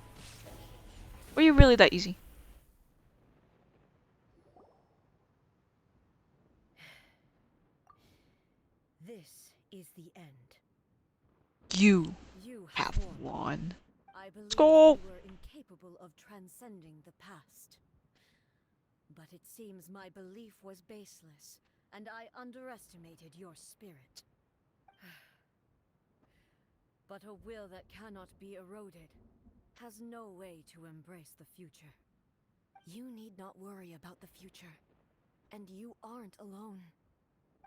Were you really that easy? This is the end. You You have won. won. I believe go. you were incapable of transcending the past. But it seems my belief was baseless, and I underestimated your spirit. But a will that cannot be eroded has no way to embrace the future. You need not worry about the future, and you aren't alone.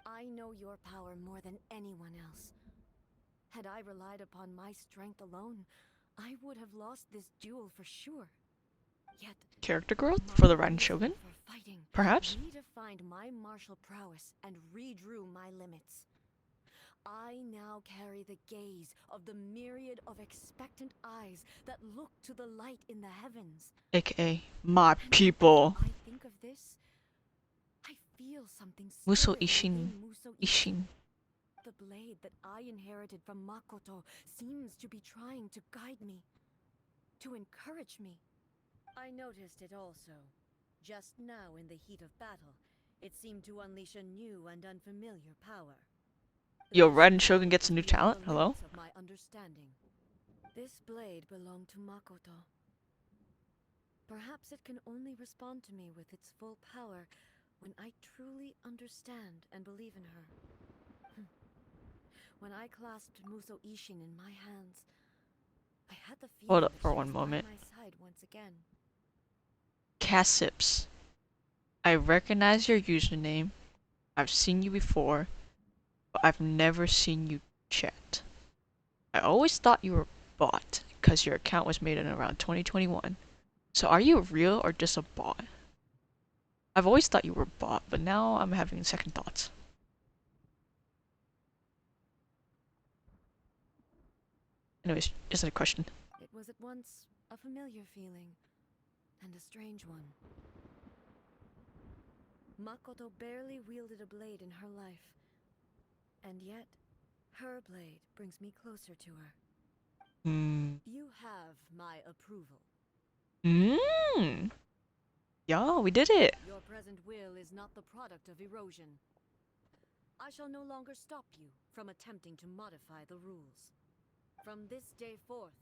I know your power more than anyone else. Had I relied upon my strength alone, I would have lost this duel for sure. Yet, Character growth my for the Ren reason Shogun? for fighting Perhaps? redefined my martial prowess and redrew my limits. I now carry the gaze of the myriad of expectant eyes that look to the light in the heavens. AKA my And people. whenever I think of this, I feel something Muso stir Ishin. within Muso Ishin. The blade that I inherited from Makoto seems to be trying to guide me, to encourage me. I noticed it also. Just now in the heat of battle, it seemed to unleash a new and unfamiliar power. Yo, This Ren Shogun power gets a was new beyond talent? the Hello? limits of my understanding. This blade belonged to Makoto. Perhaps it can only respond to me with its full power when I truly understand and believe in her. When I clasped Muso Ishin in my hands, I had the Hold feeling up that for she one was moment. by my side once again. Cassips. I recognize your username. I've seen you before, but I've never seen you chat. I always thought you were bot, because your account was made in around 2021. So are you real or just a bot? I've always thought you were bot, but now I'm having second thoughts. Anyways, just a question. It was at once a familiar feeling and a strange one. Makoto barely wielded a blade in her life, and yet her blade brings me closer to her. You have my approval. Yeah, we did it. Your present will is not the product of erosion. I shall no longer stop you from attempting to modify the rules. From this day forth,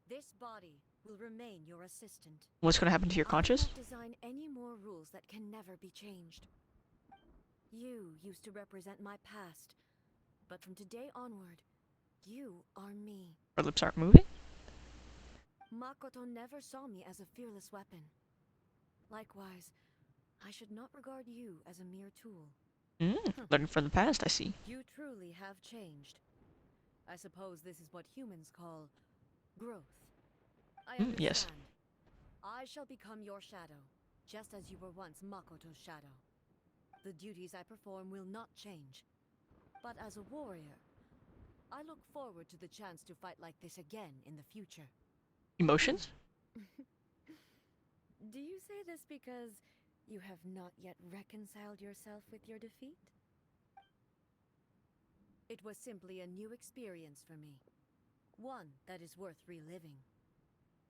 this body will remain your assistant. What's gonna happen to your I conscious? won't design any more rules that can never be changed. You used to represent my past, but from today onward, you are me. Our lips aren't moving? Makoto never saw me as a fearless weapon. Likewise, I should not regard you as a mere tool. Learning from the past, I see. You truly have changed. I suppose this is what humans call growth. I understand. Yes. I shall become your shadow, just as you were once Makoto's shadow. The duties I perform will not change. But as a warrior, I look forward to the chance to fight like this again in the future. Emotions? Do you say this because you have not yet reconciled yourself with your defeat? It was simply a new experience for me. One that is worth reliving.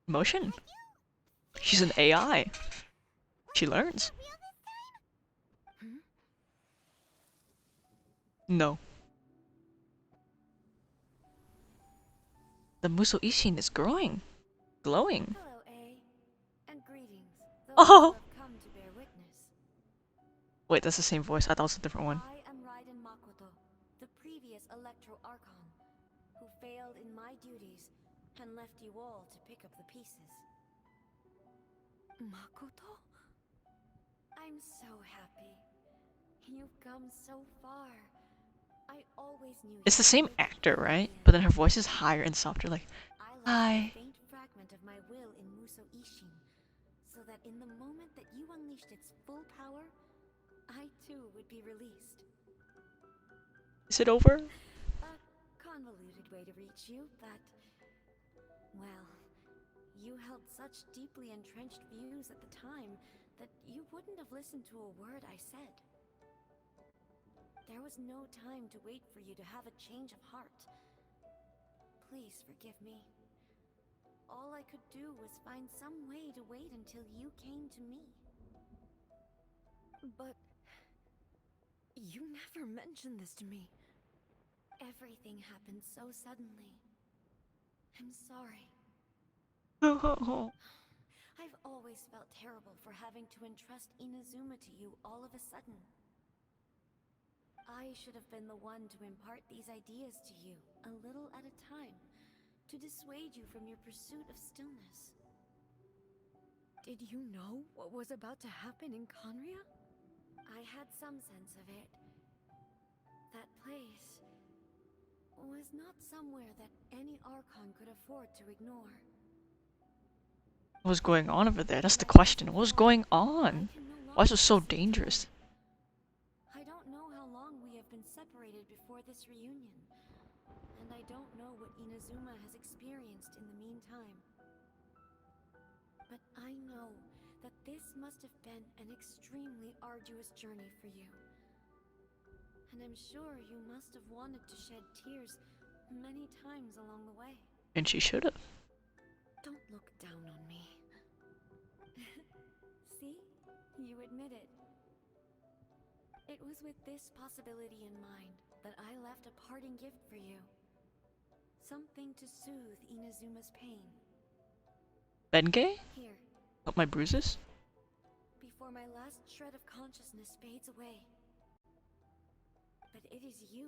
Emotion? She's an AI. She learns. No. The Muso Ishin is growing. Glowing. Hello, A. And greetings, those Oh! who have come to bear witness. Wait, that's the same voice. I thought it was a different one. I am Raiden Makoto, the previous Electro Archon, who failed in my duties and left you all to pick up the pieces. Makoto? I'm so happy. You've come so far. I always knew It's the you'd same make it actor, in the right? end. But then her voice is higher and softer, like, I left hi. a faint fragment of my will in Muso Ishin, so that in the moment that you unleashed its full power, I too would be released. Is it over? A convoluted way to reach you, but... well, you held such deeply entrenched views at the time that you wouldn't have listened to a word I said. There was no time to wait for you to have a change of heart. Please forgive me. all I could do was find some way to wait until you came to me. But you never mentioned this to me. Everything happened so suddenly. I'm sorry. I've always felt terrible for having to entrust Inazuma to you all of a sudden. I should have been the one to impart these ideas to you, a little at a time, to dissuade you from your pursuit of stillness. Did you know what was about to happen in Conria? I had some sense of it. That place was not somewhere that any Archon could afford to ignore. What was going on over there? That's the question. What was going on? Why is it so dangerous? I don't know how long we have been separated before this reunion, and I don't know what Inazuma has experienced in the meantime. But I know that this must have been an extremely arduous journey for you. And I'm sure you must have wanted to shed tears many times along the way. And she should have. Don't look down on me. See? You admit it. It was with this possibility in mind that I left a parting gift for you. Something to soothe Inazuma's pain. Bengay? Here. Help my bruises? Before my last shred of consciousness fades away. But it is you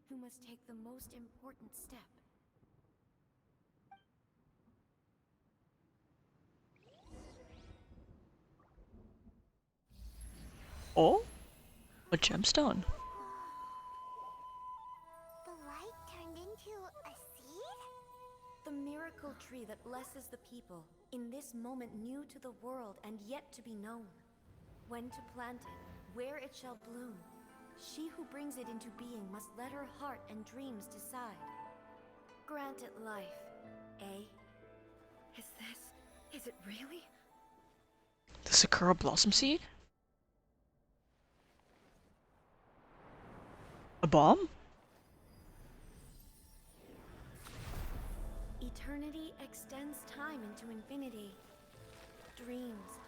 who must take the most important step. Oh? A gemstone. The light turned into a seed? The miracle tree that blesses the people, in this moment new to the world and yet to be known. When to plant it, where it shall bloom. She who brings it into being must let her heart and dreams decide. Grant it life, eh? Is it really? The Sakura Blossom Seed? A bomb? Eternity extends time into infinity. Dreams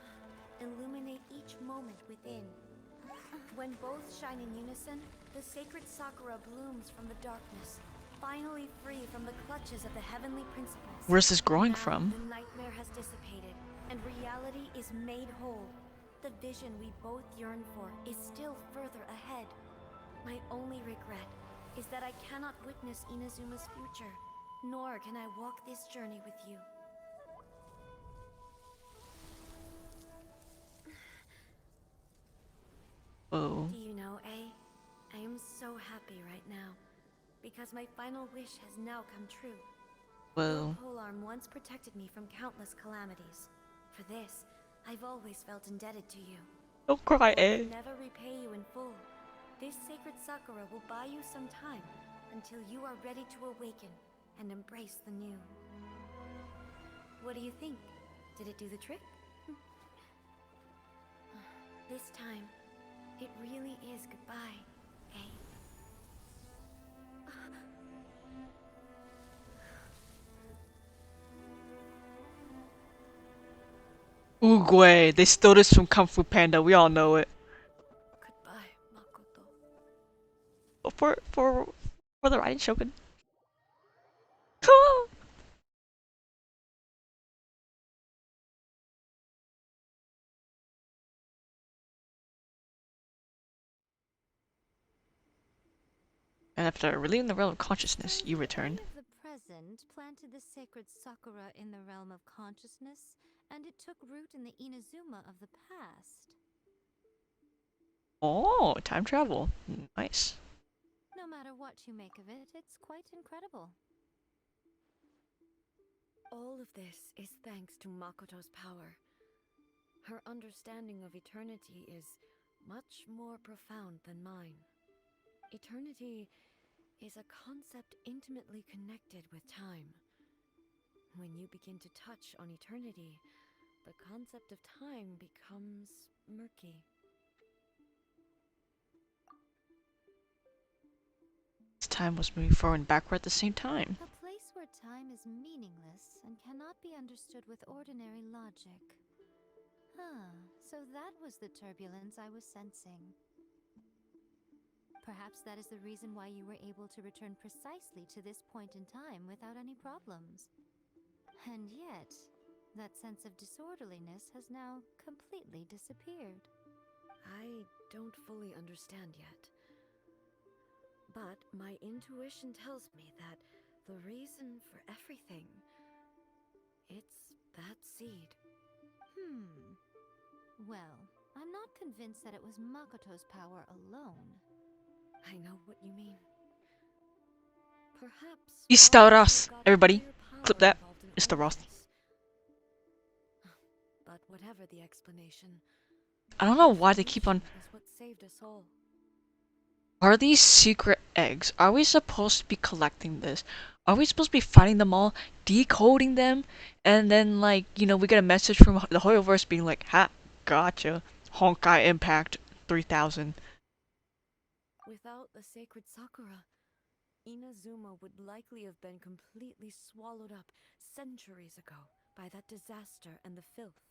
illuminate each moment within. When both shine in unison, the sacred Sakura blooms from the darkness, finally free from the clutches of the heavenly principles. Where's this growing Now, from? the nightmare has dissipated, and reality is made whole. The vision we both yearn for is still further ahead. My only regret is that I cannot witness Inazuma's future, nor can I walk this journey with you. Oh. Do you know, I am so happy right now, because my final wish has now come true. Well. Your polearm once protected me from countless calamities. For this, I've always felt indebted to you. Don't cry, I eh? can never repay you in full. This sacred Sakura will buy you some time until you are ready to awaken and embrace the new. What do you think? Did it do the trick? This time, it really is goodbye, eh? Oogway, they stole this from Kung Fu Panda, we all know it. Goodbye, Makoto. For the Raiden Shogun. And after relieving the realm of consciousness, you return. The of the present planted the sacred Sakura in the realm of consciousness, and it took root in the Inazuma of the past. Oh, time travel. Nice. No matter what you make of it, it's quite incredible. All of this is thanks to Makoto's power. Her understanding of eternity is much more profound than mine. Eternity is a concept intimately connected with time. When you begin to touch on eternity, the concept of time becomes murky. Time was moving forward and backward at the same time. A place where time is meaningless and cannot be understood with ordinary logic. Huh, so that was the turbulence I was sensing. Perhaps that is the reason why you were able to return precisely to this point in time without any problems. And yet, that sense of disorderliness has now completely disappeared. I don't fully understand yet. But my intuition tells me that the reason for everything, it's that seed. Well, I'm not convinced that it was Makoto's power alone. I know what you mean. Perhaps It's the Makoto Ross. got Everybody, higher clip power that. involved in It's the all Ross. this. But whatever the explanation, I don't know his why they keep on. solution is what saved us all. Are these secret eggs? Are we supposed to be collecting this? Are we supposed to be finding them all, decoding them, and then like we get a message from the Hoyoverse being like, "Ha, gotcha, Honkai Impact 3000." Without the sacred Sakura, Inazuma would likely have been completely swallowed up centuries ago by that disaster and the filth.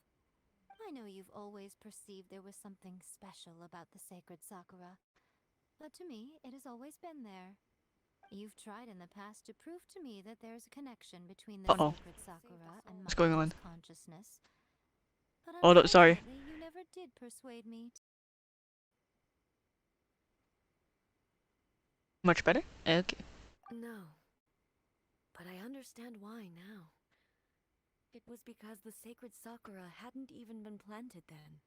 I know you've always perceived there was something special about the sacred Sakura, but to me, it has always been there. You've tried in the past to prove to me that there is a connection between the Uh-oh. sacred Sakura and What's going on? Makoto's consciousness, but Oh no, sorry. unfortunately, you never did persuade me. Much better? Okay. No. But I understand why now. It was because the sacred Sakura hadn't even been planted then.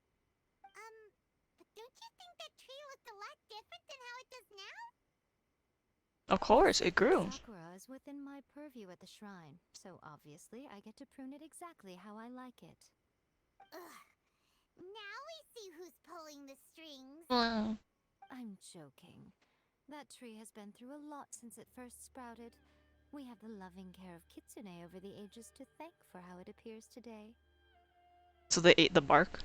But don't you think that tree looked a lot different than how it does now? Of course, it grew. Sakura is within my purview at the shrine, so obviously I get to prune it exactly how I like it. Ugh. Now we see who's pulling the strings. I'm joking. That tree has been through a lot since it first sprouted. We have the loving care of Kitsune over the ages to thank for how it appears today. So they ate the bark?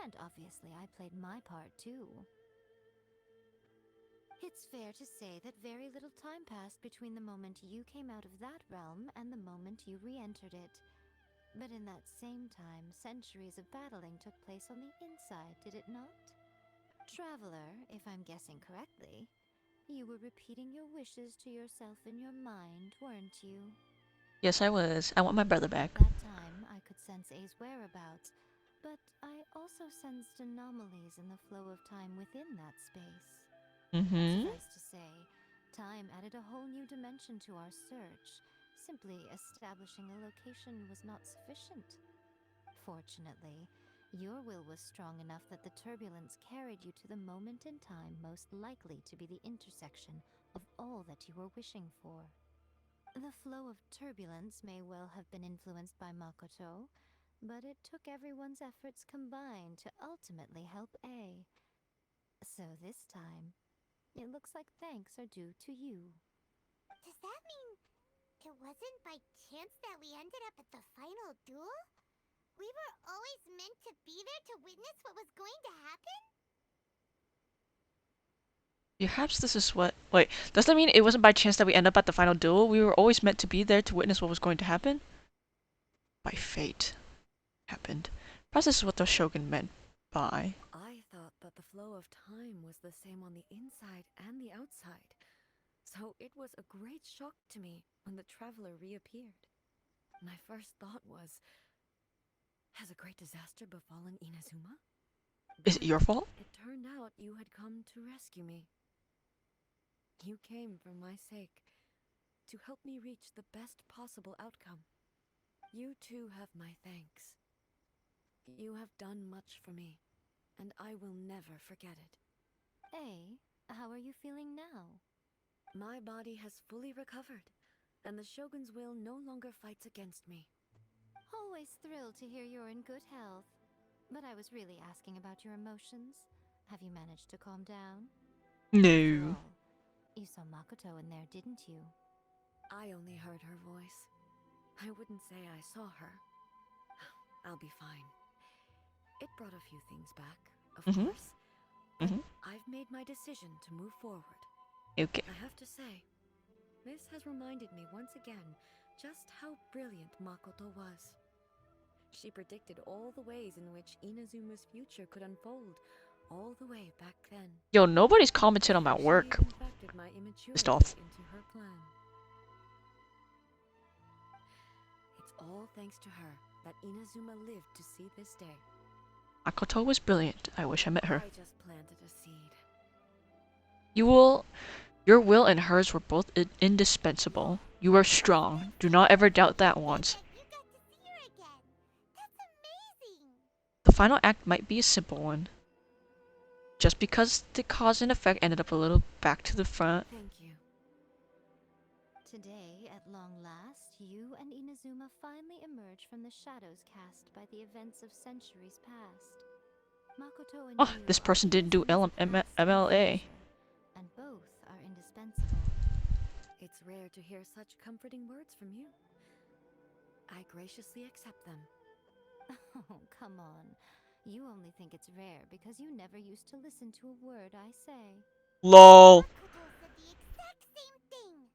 And obviously I played my part too. It's fair to say that very little time passed between the moment you came out of that realm and the moment you re-entered it. But in that same time, centuries of battling took place on the inside, did it not? Traveler, if I'm guessing correctly, you were repeating your wishes to yourself in your mind, weren't you? Yes, I was. I want my brother back. At that time, I could sense A's whereabouts, but I also sensed anomalies in the flow of time within that space. Suffice to say, time added a whole new dimension to our search. Simply establishing a location was not sufficient. Fortunately, your will was strong enough that the turbulence carried you to the moment in time most likely to be the intersection of all that you were wishing for. The flow of turbulence may well have been influenced by Makoto, but it took everyone's efforts combined to ultimately help A. So this time, it looks like thanks are due to you. Does that mean it wasn't by chance that we ended up at the final duel? We were always meant to be there to witness what was going to happen? Perhaps this is what. Wait, does that mean it wasn't by chance that we end up at the final duel? We were always meant to be there to witness what was going to happen? By fate. Happened. Perhaps this is what the Shogun meant by. I thought that the flow of time was the same on the inside and the outside. So it was a great shock to me when the traveler reappeared. My first thought was, has a great disaster befallen Inazuma? Is it your fault? It turned out you had come to rescue me. You came for my sake, to help me reach the best possible outcome. You too have my thanks. You have done much for me, and I will never forget it. A, how are you feeling now? My body has fully recovered, and the Shogun's will no longer fights against me. Always thrilled to hear you're in good health. But I was really asking about your emotions. Have you managed to calm down? After No. all, you saw Makoto in there, didn't you? I only heard her voice. I wouldn't say I saw her. I'll be fine. It brought a few things back, of course. But I've made my decision to move forward. Okay. I have to say, this has reminded me once again just how brilliant Makoto was. She predicted all the ways in which Inazuma's future could unfold, all the way back then. Yo, nobody's commented on my She work. even factored my Pissed immaturity off. into her plan. It's all thanks to her that Inazuma lived to see this day. Makoto was brilliant. I wish I met her. I just planted a seed. Your will and hers were both indispensable. You are strong. Do not ever doubt that once. You got to see her again. That's amazing. The final act might be a simple one. Just because the cause and effect ended up a little back to the front. Thank you. Today, at long last, you and Inazuma finally emerge from the shadows cast by the events of centuries past. Makoto and Oh, you this are person didn't do Inazuma's past and MLA. future, and both are indispensable. It's rare to hear such comforting words from you. I graciously accept them. Oh, come on. You only think it's rare because you never used to listen to a word I say. LOL. Makoto said the exact same thing.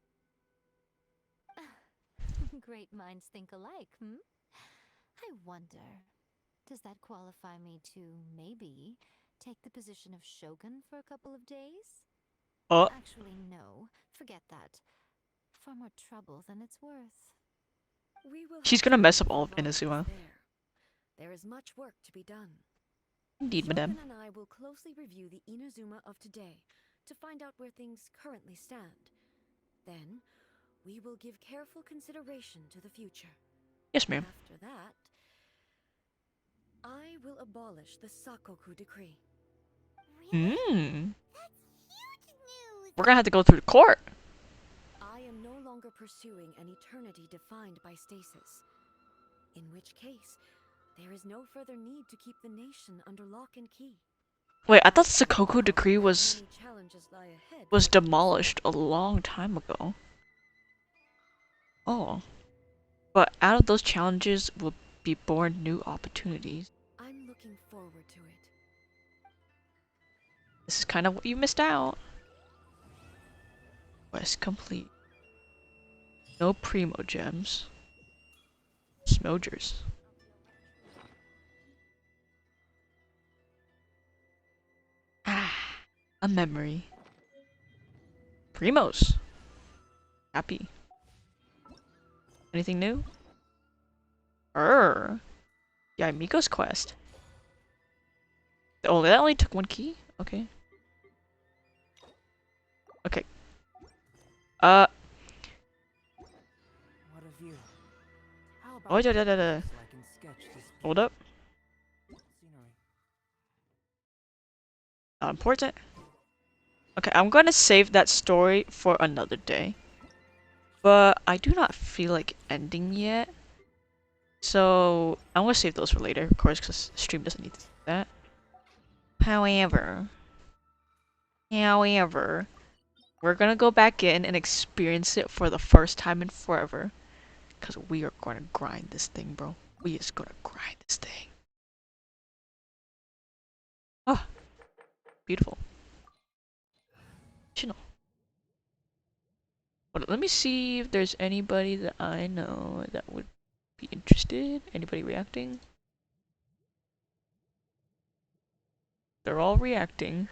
Great minds think alike, hmm? I wonder, does that qualify me to maybe take the position of shogun for a couple of days? Actually, no. Forget that. Far more trouble than it's worth. We will She's have gonna to mess leave up all of our rivalries Inazuma. There is much work to be done. Indeed, madame. Shogun and I will closely review the Inazuma of today to find out where things currently stand. Then, we will give careful consideration to the future. Yes, ma'am. After that, I will abolish the Sakoku decree. Really? Mmm. That's huge news. We're gonna have to go through the court. I am no longer pursuing an eternity defined by stasis. In which case, there is no further need to keep the nation under lock and key. Wait, I thought the Sakoku decree was Many challenges lie ahead for the demolished a long time ago. Oh. But out of those challenges will be born new opportunities. I'm looking forward to it. This is kind of what you missed out. Quest complete. No primo gems. Smogers. Ah, a memory. Primos. Happy. Anything new? Yeah, Miko's quest. Oh, that only took one key? Okay. Okay. What a view. How about Oh, so I can sketch this Hold up. scenery? Not important. Okay, I'm gonna save that story for another day. But I do not feel like ending yet. So I'm gonna save those for later, of course, because stream doesn't need that. However, we're gonna go back in and experience it for the first time in forever. Because we are gonna grind this thing, bro. We is gonna grind this thing. Oh, beautiful. Chill. But let me see if there's anybody that I know that would be interested. Anybody reacting? They're all reacting.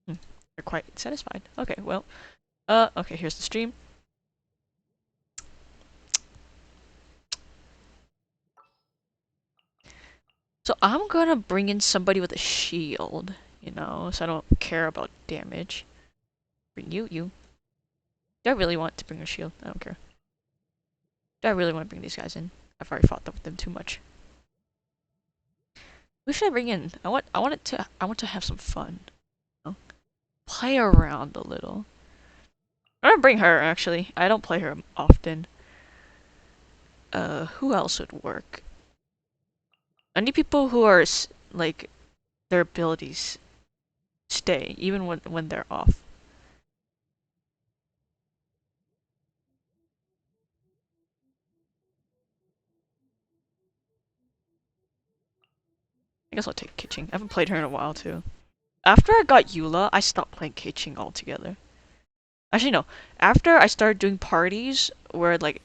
They're quite satisfied. Okay, well, okay, here's the stream. So I'm gonna bring in somebody with a shield, you know, so I don't care about damage. Bring you. Do I really want to bring a shield? I don't care. Do I really want to bring these guys in? I've already fought with them too much. Who should I bring in? I want to have some fun. You know? Play around a little. I'm gonna bring her actually. I don't play her often. Who else would work? I need people who are like their abilities stay even when they're off. I guess I'll take Kitching. I haven't played her in a while too. After I got Eula, I stopped playing Kitching altogether. Actually no. After I started doing parties where like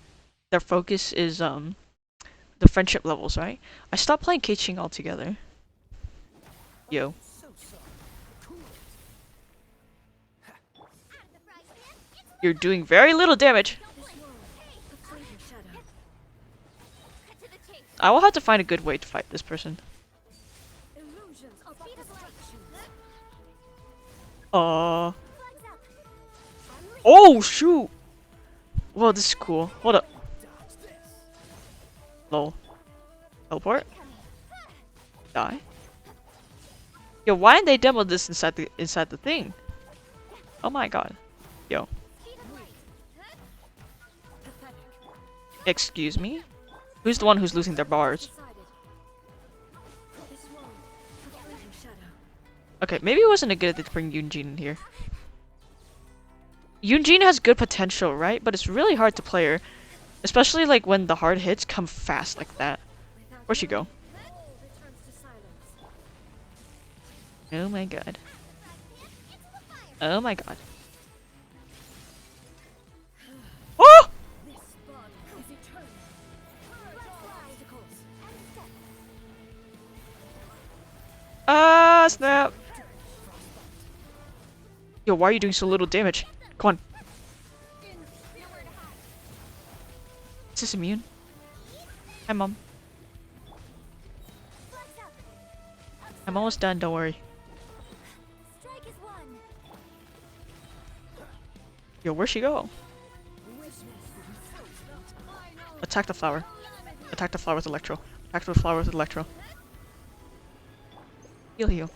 their focus is friendship levels, right? I stopped playing Keiching altogether. Yo. You're doing very little damage. I will have to find a good way to fight this person. Oh shoot! Whoa, this is cool. Hold up. Lol. Teleport. Die. Yo, why didn't they demo this inside the thing? Oh my god. Yo. Excuse me? Who's the one who's losing their bars? Okay, maybe it wasn't a good idea to bring Yunjin in here. Yunjin has good potential, right? But it's really hard to play her. Especially like when the hard hits come fast like that. Where'd she go? Oh my god. Oh my god. Oh! Ah, snap! Yo, why are you doing so little damage? Come on. Is this immune? Hi, Mom. I'm almost done, don't worry. Yo, where'd she go? Attack the flower. Attack the flower with Electro. Attack the flower with Electro. Heal, heal.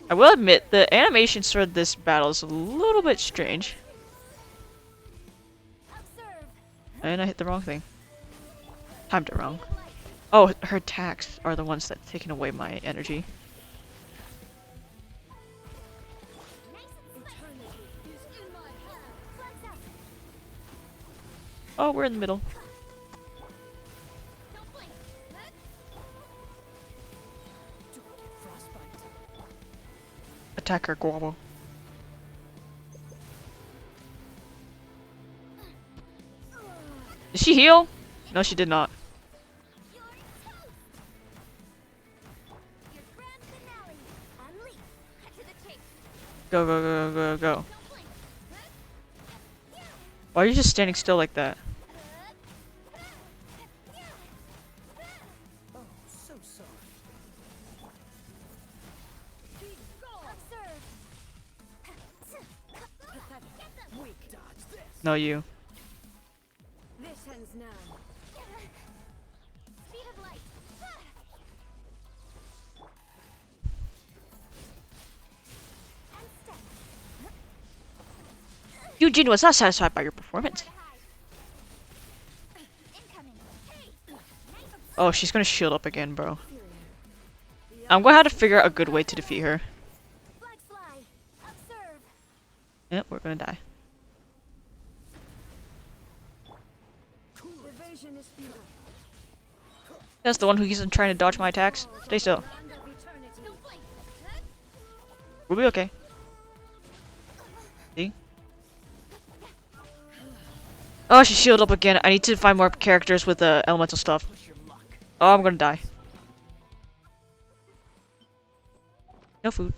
I will admit, the animations for this battle is a little bit strange. And I hit the wrong thing. Timed it wrong. Oh, her attacks are the ones that's taking away my energy. Oh, we're in the middle. Attack her, Guabo. Did she heal? No, she did not. Go, go, go, go, go. Why are you just standing still like that? No, you. This ends now. Eugene was not satisfied by your performance. Oh, she's gonna shield up again, bro. I'm gonna have to figure out a good way to defeat her. Yep, we're gonna die. That's the one who keeps on trying to dodge my attacks. Stay still. We'll be okay. See? Oh, she shielded up again. I need to find more characters with elemental stuff. Oh, I'm gonna die. No food.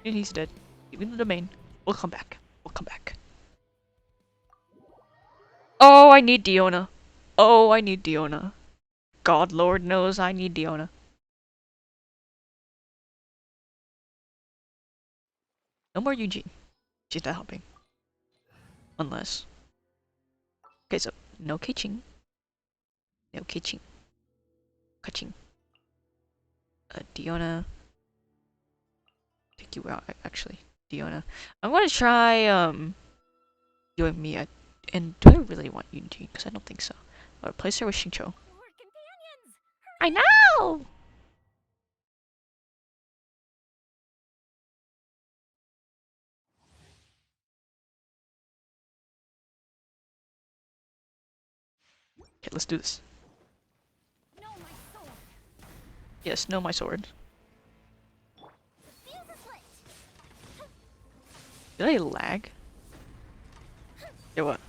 And he's dead. Leaving the domain. We'll come back. We'll come back. Oh, I need Diona. Oh, I need Diona. God, Lord knows I need Diona. No more Eugene. She's not helping. Unless. Okay, so no Keiching. No Keiching. Keiching. Diona. Take you out, actually. Diona. I'm gonna try, you and Mia. And do I really want Eugene? Because I don't think so. I'll replace her with Xingqiu. I know! Okay, let's do this. Yes, know my sword. Did I lag? Yeah, what?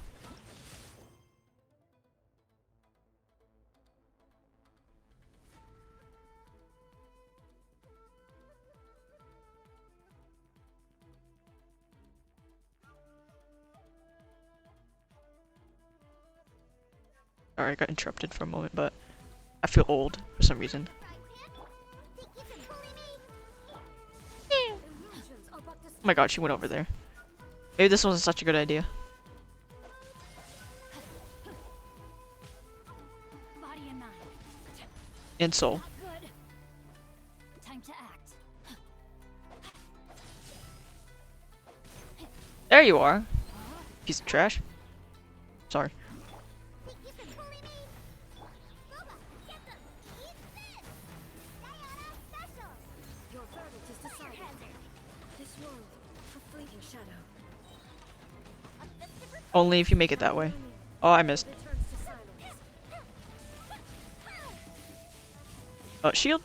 Sorry, I got interrupted for a moment, but I feel old for some reason. Oh my god, she went over there. Maybe this wasn't such a good idea. Body and mind. And soul. Not good. Time to act. There you are. Piece of trash. Sorry. Your verdict is decided. This world, a fleeting shadow. Only if you make it that way. Oh, I missed. Returns to silence. Shield.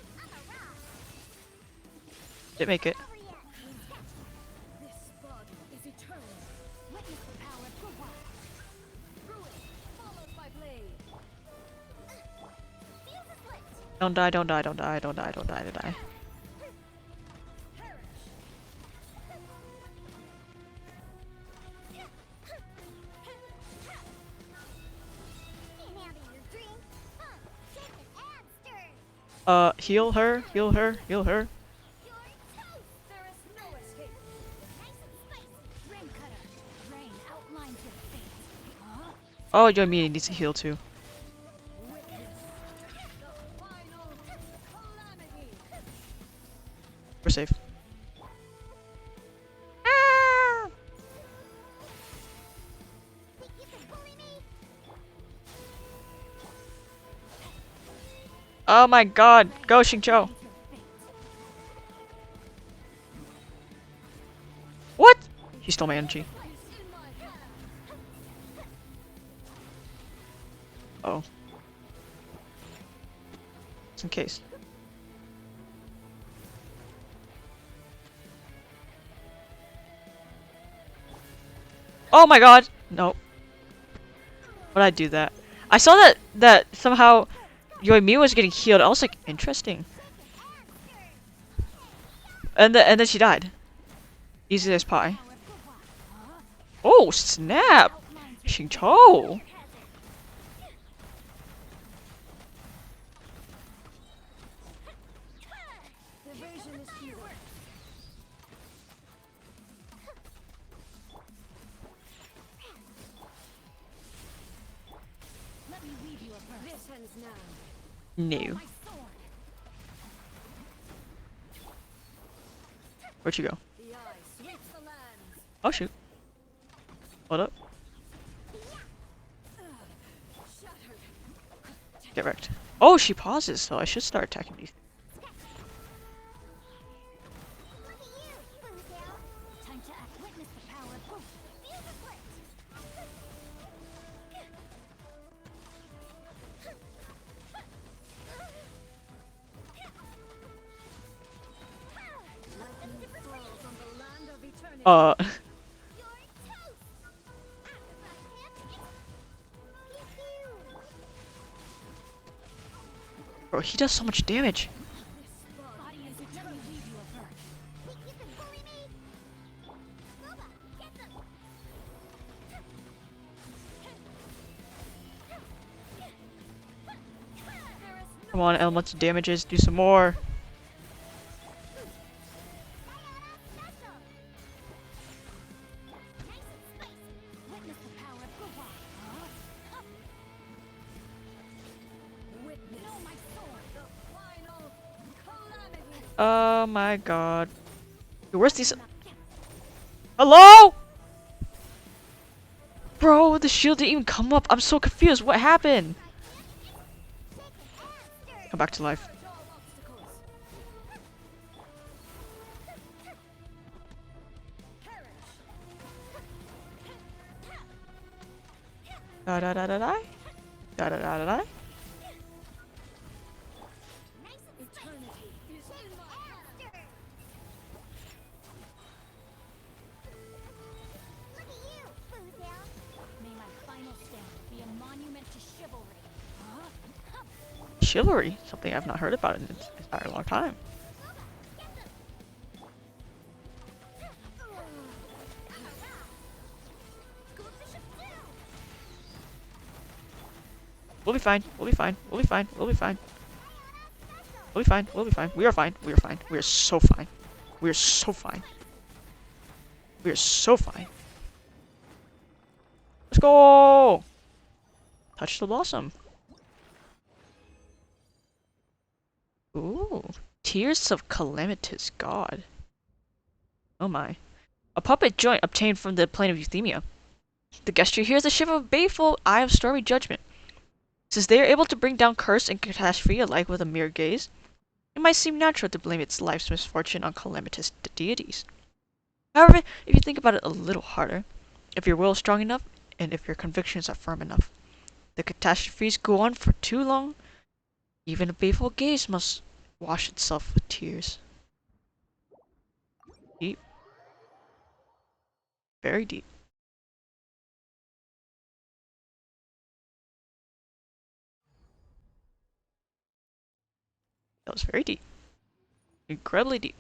Didn't make it. This body is eternal. Witness the power of Kuwa. Ruin, followed by blade. Don't die, don't die, don't die, don't die, don't die, don't die. Heal her, heal her, heal her. There is no escape. Nice and spicy. Rain cutter. Rain outlines your fate. Huh? Oh, your me needs to heal too. We're safe. Ah! Oh my god, go Xingqiu. What? He stole my energy. Oh. Just in case. Oh my god! No. Why'd I do that? I saw that somehow Yoimiya was getting healed. I was like, interesting. And then she died. Easy as pie. Oh snap! Xingqiu! Evasion is futile. Let me weave you a verse. This ends now. No. My sword. Where'd you go? The eye sweeps the lands. Oh shoot. Hold up. Shattered. Get wrecked. Oh, she pauses, so I should start attacking these. Time to act. Witness the power of Kuwa. Lightning falls on the land of eternity. Bro, he does so much damage. Body is eternal. Let me weave you a verse. Come on, elements damages, do some more. Witness the power of Kuwa. Witness Know my sword. the final calamity. Oh my god. Dude, where's these? Hello? Bro, the shield didn't even come up. I'm so confused. What happened? Come back to life. Purge all obstacles. Perish. Da da da da da. Da da da da da. Eternity is in my hand. May my final stand be a monument to chivalry. Chivalry, something I've not heard about in an entire long time. We'll be fine. We'll be fine. We'll be fine. We'll be fine. We'll be fine. We'll be fine. We are fine. We are fine. We are so fine. We are so fine. We are so fine. Let's go! Touch the blossom. Ooh. Tears of Calamitous God. Oh my. A puppet joint obtained from the plane of Euthymia. The gesture here is a shift of baleful eye of stormy judgment. Since they are able to bring down curse and catastrophe alike with a mere gaze, it might seem natural to blame its life's misfortune on calamitous deities. However, if you think about it a little harder, if your will is strong enough, and if your convictions are firm enough, the catastrophes go on for too long, even a baleful gaze must wash itself with tears. Deep. Very deep. That was very deep. Incredibly deep.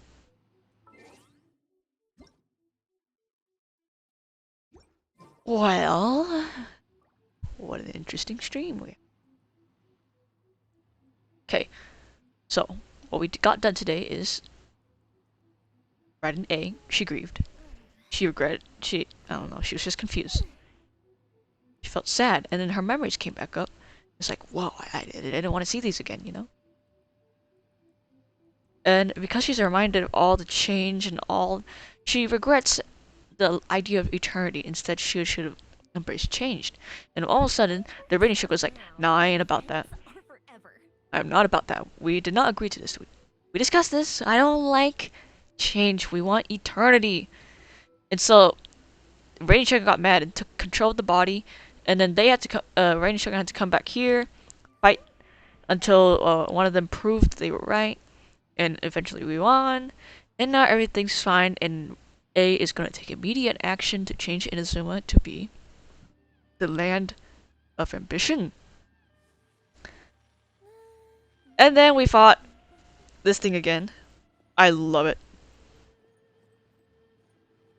Well, what an interesting stream we. Okay, so what we got done today is write an A. She grieved. She regretted. I don't know. She was just confused. She felt sad, and then her memories came back up. It's like, whoa, I didn't want to see these again, you know. And because she's reminded of all the change and all, she regrets the idea of eternity. Instead, she should have embraced change. And all of a sudden, the rating shook was like, nah, I ain't about that. I'm not about that. We did not agree to this. We discussed this. I don't like change. We want eternity. And so, Rainy Shogun got mad and took control of the body. And then they had to Rainy Shogun had to come back here, fight until one of them proved they were right. And eventually we won. And now everything's fine. And A is going to take immediate action to change Inazuma to be the land of ambition. And then we fought this thing again. I love it.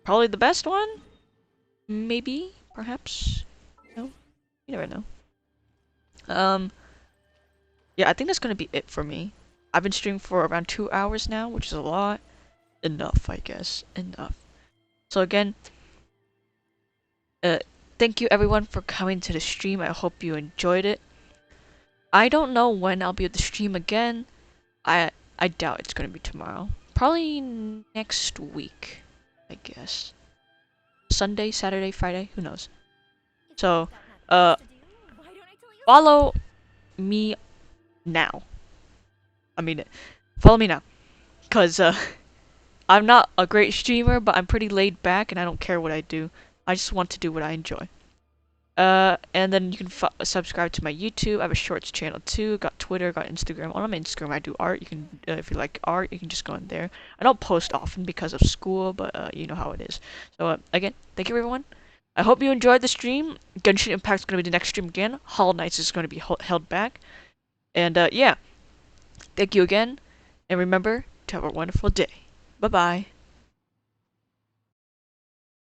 Probably the best one? Maybe? Perhaps? No? You never know. Yeah, I think that's gonna be it for me. I've been streaming for around 2 hours now, which is a lot. Enough, I guess. Enough. So again, thank you everyone for coming to the stream. I hope you enjoyed it. I don't know when I'll be able to stream again. I doubt it's gonna be tomorrow. Probably next week, I guess. Sunday, Saturday, Friday, who knows. So, follow me now. I mean, follow me now. Cause, I'm not a great streamer, but I'm pretty laid back and I don't care what I do. I just want to do what I enjoy. And then you can subscribe to my YouTube. I have a shorts channel too. Got Twitter, got Instagram. On my Instagram, I do art. You can, if you like art, you can just go in there. I don't post often because of school, but you know how it is. So again, thank you everyone. I hope you enjoyed the stream. Genshin Impact is going to be the next stream again. Hollow Knights is going to be held back. And yeah, thank you again. And remember to have a wonderful day. Bye bye.